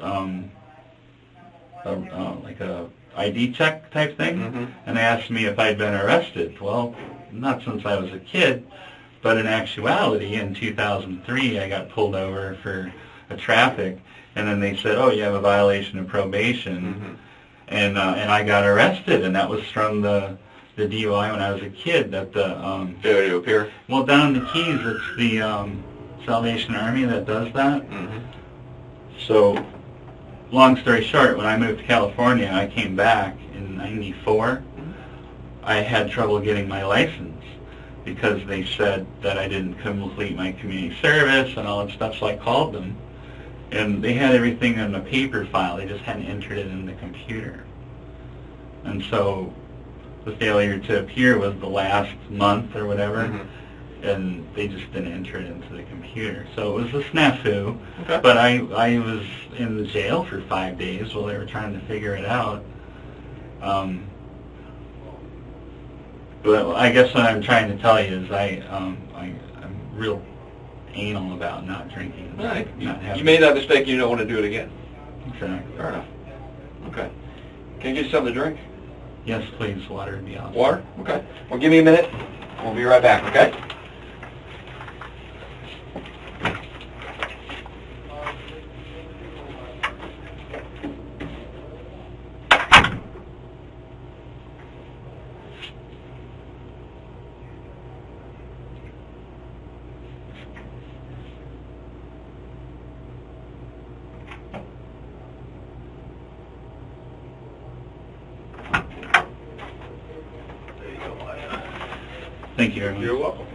like a ID check type thing, and they asked me if I'd been arrested. Well, not since I was a kid, but in actuality, in 2003, I got pulled over for a traffic, and then they said, "Oh, you have a violation of probation," and I got arrested, and that was from the DUI when I was a kid. That the Failure to appear. well, down in the Keys, it's the Salvation Army that does that. So, long story short, when I moved to California, I came back in '94. I had trouble getting my license because they said that I didn't complete my community service and all that stuff, so I called them. And they had everything in a paper file, they just hadn't entered it in the computer. And so the failure to appear was the last month or whatever, and they just didn't enter it into the computer. So it was a snafu, but I was in the jail for 5 days while they were trying to figure it out. But I guess what I'm trying to tell you is I'm real anal about not drinking. All right. Not having You made that mistake, you don't want to do it again. Exactly. Fair enough. Okay. Can you get you something to drink? Yes, please. Water would be awesome. Water? Okay. Well, give me a minute. We'll be right back, okay? Thank you very much. You're welcome.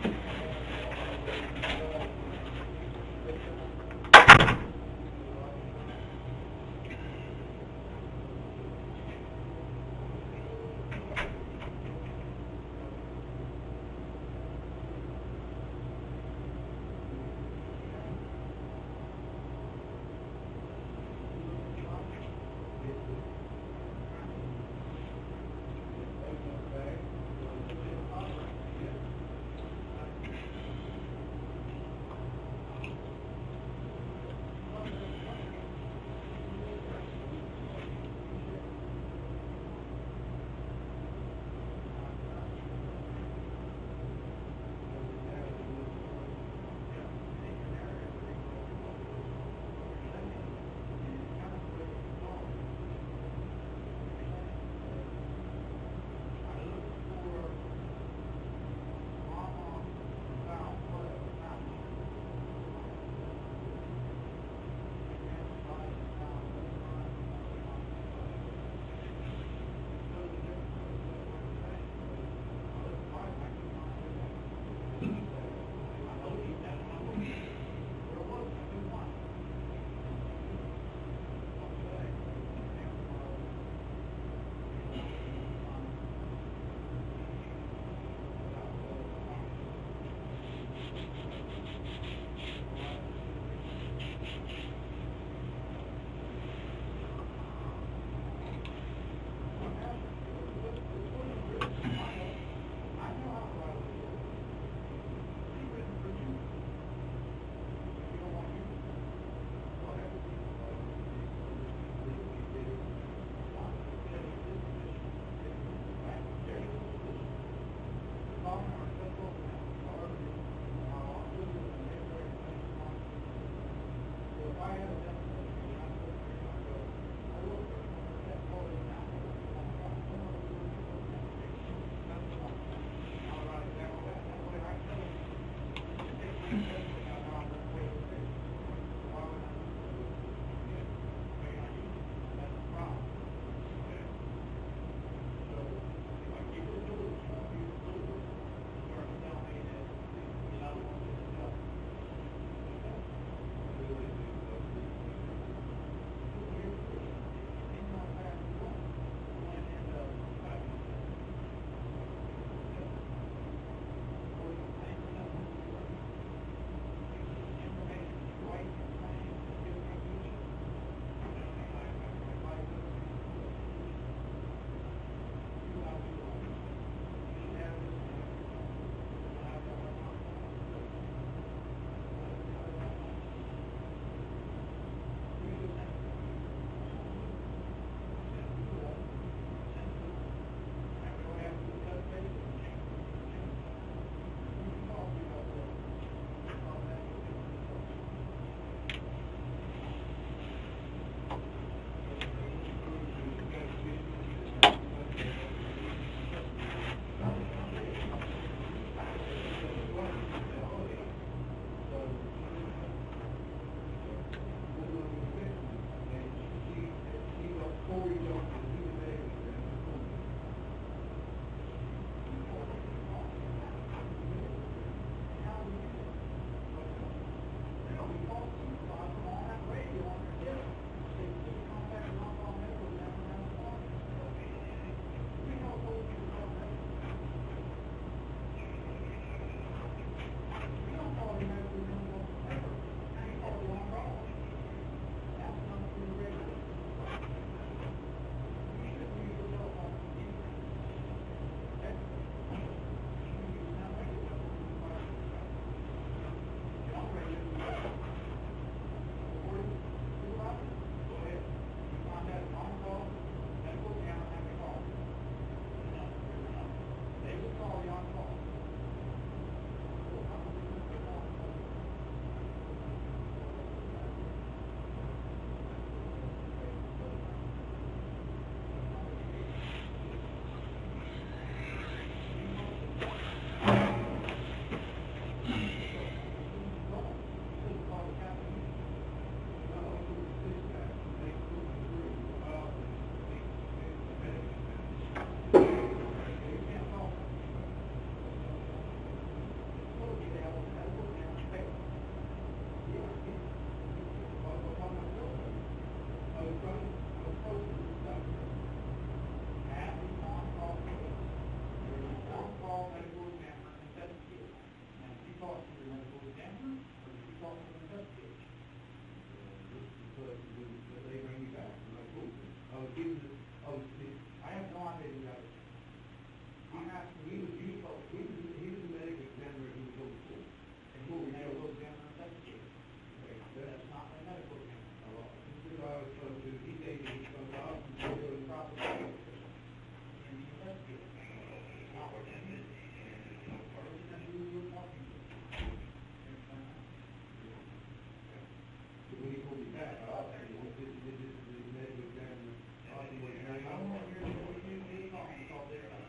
I have no idea who that is. I'm asking, he was the medical examiner who was over school. And who was medical examiner investigator. That's not a medical examiner. This is what I was told to, he said he was going to up and go to the proper and the investigator. Not what that is. What is who you're talking to? When he told me that, I was saying, well, this is the medical examiner. I don't want to hear what you talk because they're not.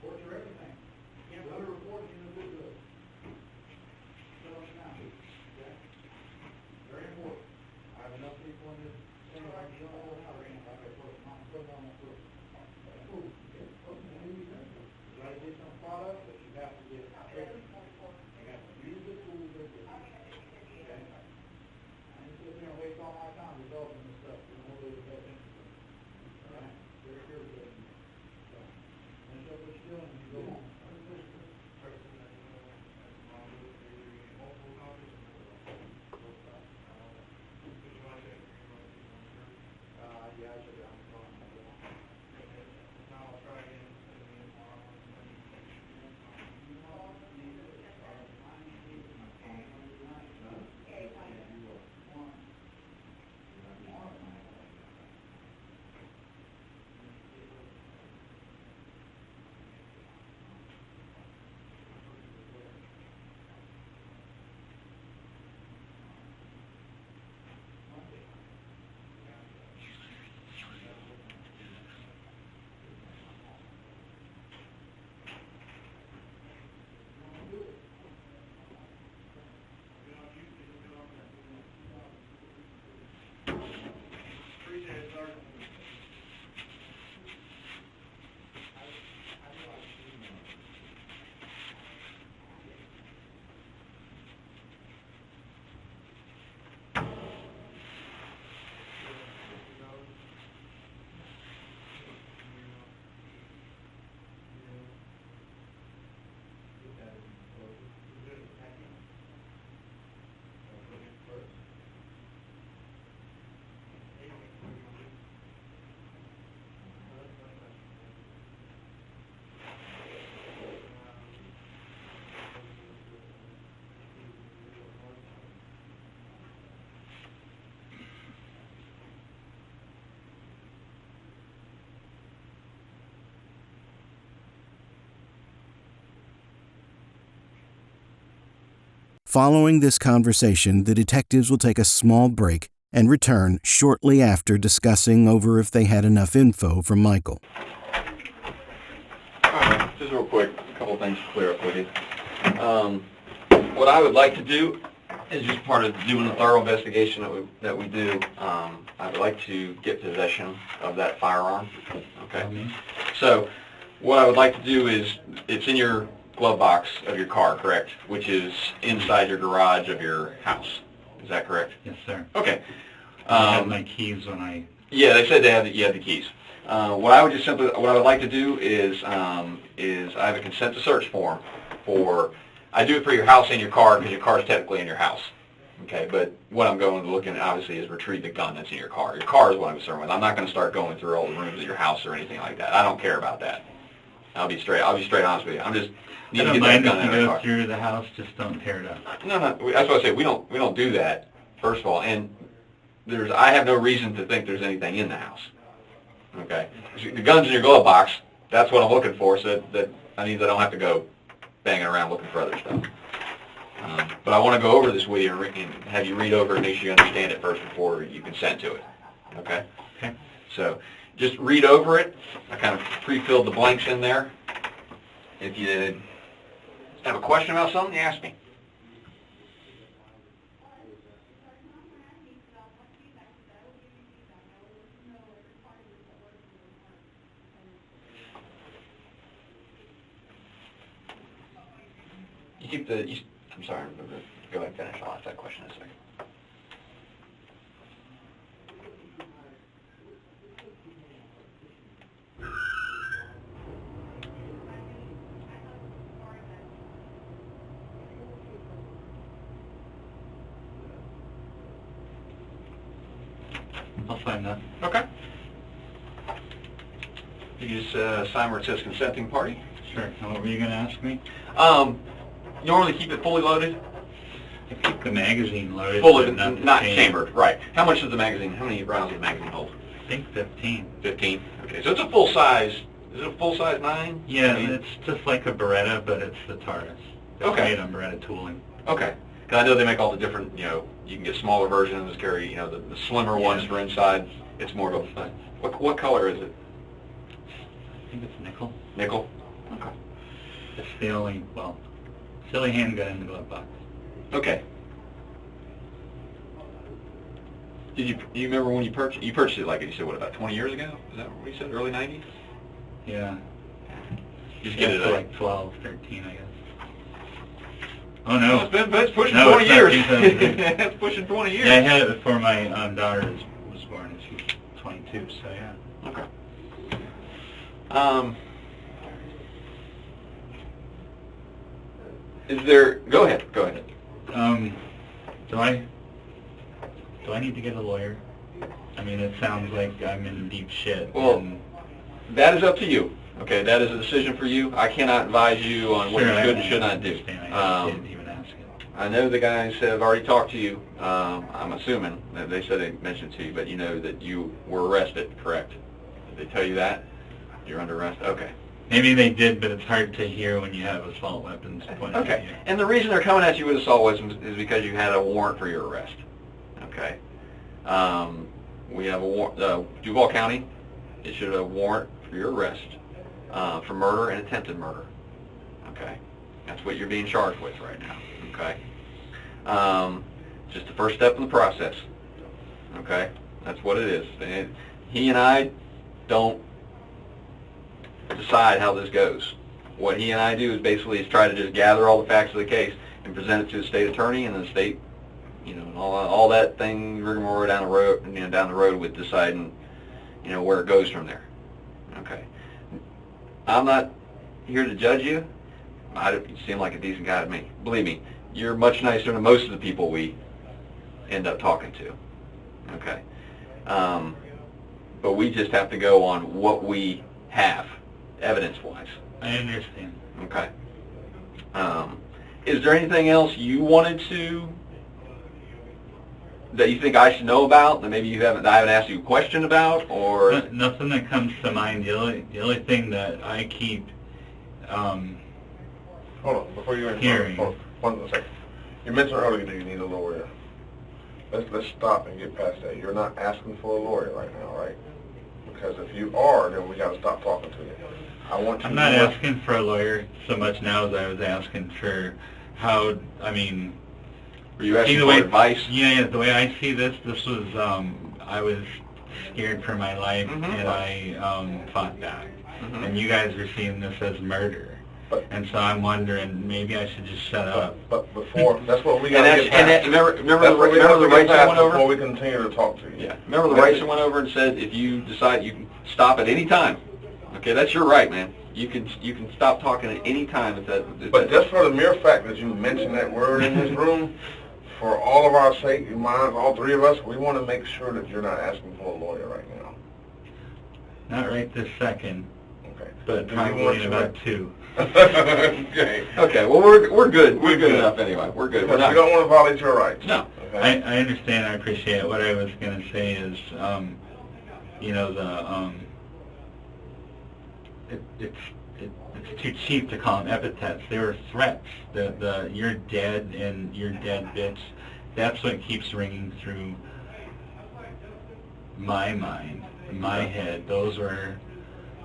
Reports are everything. You can't put a report in a good good. Fill them out. Okay? Very important. I have enough people in this center I can go all out right now. I put it on my foot. You gotta get some product, but you have to get training. You have to use the tools that are good. Okay? I ain't sitting there and waste all my time developing this stuff. You know, nobody will pay attention to it. All right? Very good. Finish up what you're doing and you go home. Yeah, I should be on the phone. Now I'll try again. Following this conversation, the detectives will take a small break and return shortly after discussing over if they had enough info from Michael. All right, just real quick, a couple things to clear up with you. What I would like to do is just part of doing the thorough investigation that we do. I would like to get possession of that firearm. Okay. So what I would like to do is, it's in your glove box of your car, correct? Which is inside your garage of your house. Is that correct? Yes, sir. Okay. I had my keys when I... Yeah, they said you had the keys. What I would like to do is I have a consent to search form for. I do it for your house and your car because your car is technically in your house. Okay, but what I'm going to look at obviously is retrieve the gun that's in your car. Your car is what I'm concerned with. I'm not going to start going through all the rooms of your house or anything like that. I don't care about that. I'll be straight honest with you. I'm just need I to don't get that mind gun if in you our go car. through the house, just don't tear it up. No, that's what I say. We don't do that. First of all, and I have no reason to think there's anything in the house. Okay, the gun's in your glove box. That's what I'm looking for. So that means I don't have to go banging around looking for other stuff. But I want to go over this with you and have you read over it and make sure you understand it first before you consent to it. Okay? Okay. So just read over it. I kind of pre-filled the blanks in there. If you have a question about something, you ask me. I'm sorry, go ahead and finish. I'll ask that question in a second. I'll sign that. Okay. You just sign where it says consenting party. Sure. Now, what were you going to ask me? Normally keep it fully loaded? I keep the magazine loaded, Fully, but not chamber. chambered, right. How much does the magazine, how many rounds does the magazine hold? I think 15. 15? Okay, so it's a full size, is it a full size 9? Yeah, I mean, it's just like a Beretta, but it's the Taurus. It's Okay. made on Beretta tooling. Okay. Because I know they make all the different, you can get smaller versions, carry, the slimmer ones for inside. It's more of a, what color is it? I think it's nickel. Nickel? Okay. It's the only handgun in the glove box. Okay. Did you remember when you purchased it, like you said, what, about 20 years ago? Is that what you said, early 90s? Yeah. Just get it for like 12, 13, I guess. Oh, no. It's pushing No, 20 it's not years. 2003. It's pushing 20 years. Yeah, I had it before my daughter was born, and she's 22, so yeah. Okay. Go ahead. Do I need to get a lawyer? I mean, it sounds like I'm in deep shit. Well, and that is up to you. Okay, that is a decision for you. I cannot advise you on what you should and should not do. I didn't even ask it. I know the guys have already talked to you. I'm assuming that they said they mentioned to you, but you know that you were arrested, correct? Did they tell you that? You're under arrest? Okay. Maybe they did, but it's hard to hear when you have assault weapons pointed at Okay. you. And the reason they're coming at you with assault weapons is because you had a warrant for your arrest. Okay. We have a warrant. Duval County issued a warrant for your arrest for murder and attempted murder. Okay. That's what you're being charged with right now. Okay. Just the first step in the process. Okay. That's what it is. And he and I don't decide how this goes. What he and I do is basically try to just gather all the facts of the case and present it to the state attorney, and the state, and all that thing rigmarole down the road with deciding, where it goes from there. Okay. I'm not here to judge you. You seem like a decent guy to me. Believe me, you're much nicer than most of the people we end up talking to. Okay. But we just have to go on what we have, evidence-wise. I understand. Okay. Is there anything else you wanted that you think I should know about that maybe I haven't asked you a question about, or? Nothing that comes to mind. The only thing that I keep Hold on, before you hearing. Hold on, 1 second. You mentioned earlier that you need a lawyer. Let's stop and get past that. You're not asking for a lawyer right now, right? Because if you are, then we got to stop talking to you. I'm not asking for a lawyer so much now as I was asking for how, Were you asking the for way, advice? Yeah, the way I see this was, I was scared for my life, Mhm. and I fought back. Mhm. And you guys are seeing this as murder. And so I'm wondering, maybe I should just shut up. But before, that's what we And got to get past. remember That's what we the have to rights get I past went over? before we continue to talk to you. Yeah. Remember the rights I went over and said if you decide you can stop at any time. Okay, that's your right, man. You can stop talking at any time if But just for the mere fact that you mentioned that word in this room, for all of our sake, mine, all three of us, we want to make sure that you're not asking for a lawyer right now. Not right this second, Okay. but Do you probably want in to about right- 2. Okay. Okay, well, we're good. We're We're good good. enough anyway. We're good. We're Because we not, don't want to violate your rights. no. Okay? I understand, I appreciate it. What I was going to say is, you know, it's too cheap to call them epithets. They were threats. The you're dead and you're dead bitch. That's what keeps ringing through my mind, my head. Those were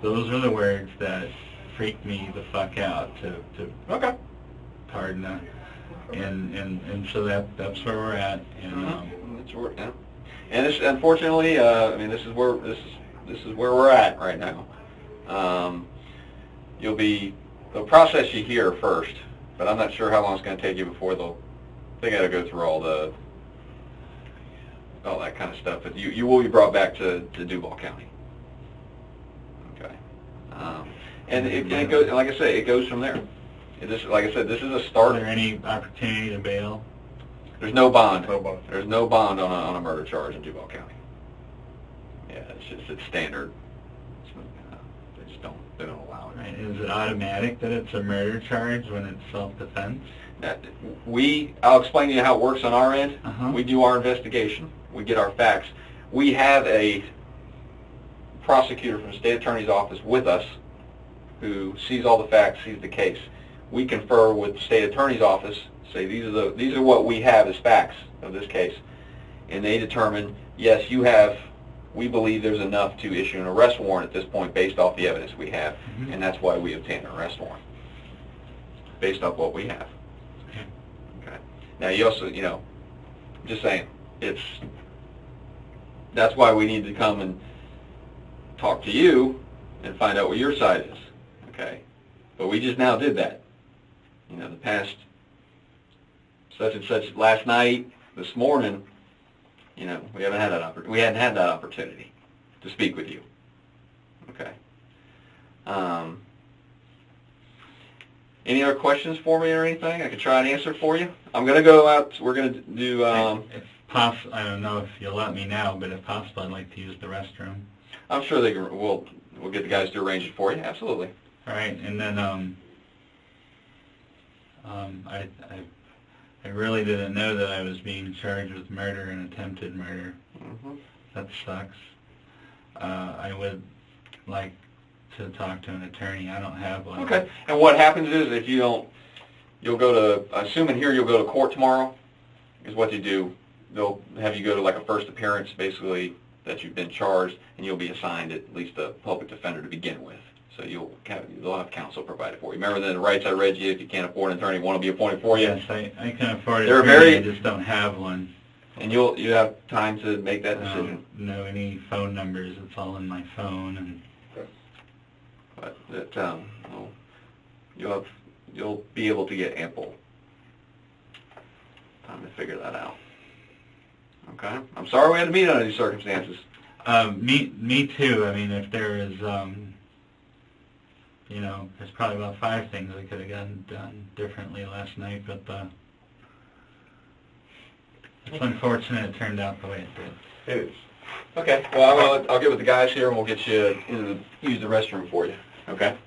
the words that freaked me the fuck out. To Okay. pardon the, and so that's where we're at. And That's where, yeah. And this, unfortunately, I mean, this is where we're at right now. They'll process you here first, but I'm not sure how long it's going to take you before they got to go through all that kind of stuff. But you will be brought back to Duval County. Okay. And it goes, like I say, it goes from there. Like I said, this is a start. is there any opportunity to bail? There's no bond. No bond. There's no bond on a murder charge in Duval County. Yeah, it's standard. They don't allow it. Right. Is it automatic that it's a murder charge when it's self-defense? I'll explain to you how it works on our end. Uh-huh. We do our investigation. We get our facts. We have a prosecutor from the state attorney's office with us who sees all the facts, sees the case. We confer with the state attorney's office, say these are what we have as facts of this case, and they determine, yes, we believe there's enough to issue an arrest warrant at this point based off the evidence we have, and that's why we obtain an arrest warrant, based off what we have. Okay. Now, you also, just saying, that's why we need to come and talk to you and find out what your side is, okay? But we just now did that. The past such and such, last night, this morning, we hadn't had that opportunity to speak with you. Okay. Any other questions for me or anything I could try and answer for you? I'm going to go out. We're going to do. If possible, I don't know if you'll let me now, but if possible, I'd like to use the restroom. I'm sure they can. We'll get the guys to arrange it for you. Absolutely. All right, and then I really didn't know that I was being charged with murder and attempted murder. Mm-hmm. That sucks. I would like to talk to an attorney. I don't have one. Okay. And what happens is if you don't, you'll go to, assuming here you'll go to court tomorrow, is what you do. They'll have you go to like a first appearance, basically, that you've been charged, and you'll be assigned at least a public defender to begin with. So they'll have counsel provided for you. Remember the rights I read you, if you can't afford an attorney, one will be appointed for you. Yes, I can afford it. I just don't have one. And you have time to make that decision. Know any phone numbers? It's all in my phone, and But you'll be able to get ample time to figure that out. Okay. I'm sorry we had to meet under these circumstances. me too. I mean, if there is, there's probably about 5 things I could have gotten done differently last night, but it's unfortunate it turned out the way it did. It is. Okay. Well, I'll get with the guys here, and we'll get you use the restroom for you. Okay.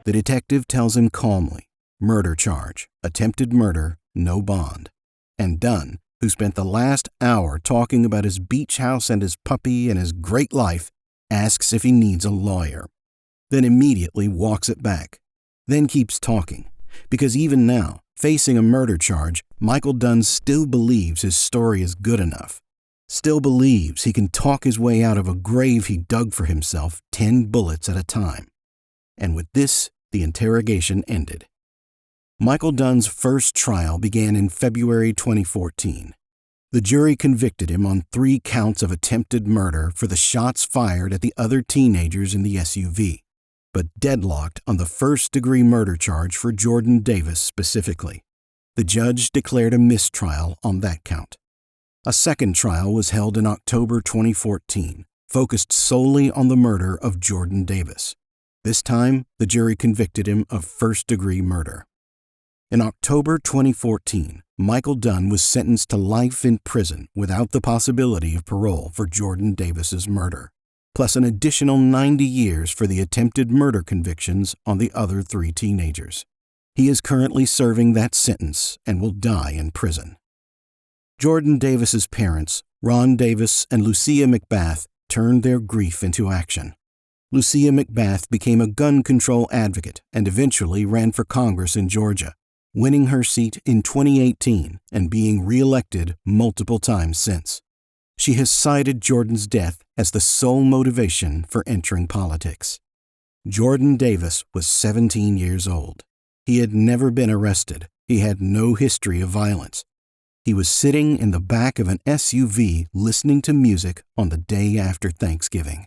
The detective tells him calmly, murder charge, attempted murder, no bond. And Dunn, who spent the last hour talking about his beach house and his puppy and his great life, asks if he needs a lawyer. Then immediately walks it back. Then keeps talking, because even now, facing a murder charge, Michael Dunn still believes his story is good enough. Still believes he can talk his way out of a grave he dug for himself 10 bullets at a time. And with this, the interrogation ended. Michael Dunn's first trial began in February 2014. The jury convicted him on 3 counts of attempted murder for the shots fired at the other teenagers in the SUV, but deadlocked on the first-degree murder charge for Jordan Davis specifically. The judge declared a mistrial on that count. A second trial was held in October 2014, focused solely on the murder of Jordan Davis. This time, the jury convicted him of first-degree murder. In October 2014, Michael Dunn was sentenced to life in prison without the possibility of parole for Jordan Davis's murder, plus an additional 90 years for the attempted murder convictions on the other 3 teenagers. He is currently serving that sentence and will die in prison. Jordan Davis's parents, Ron Davis and Lucia McBath, turned their grief into action. Lucia McBath became a gun control advocate and eventually ran for Congress in Georgia, winning her seat in 2018 and being re-elected multiple times since. She has cited Jordan's death as the sole motivation for entering politics. Jordan Davis was 17 years old. He had never been arrested. He had no history of violence. He was sitting in the back of an SUV listening to music on the day after Thanksgiving.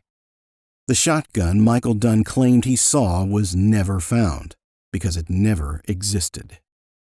The shotgun Michael Dunn claimed he saw was never found because it never existed.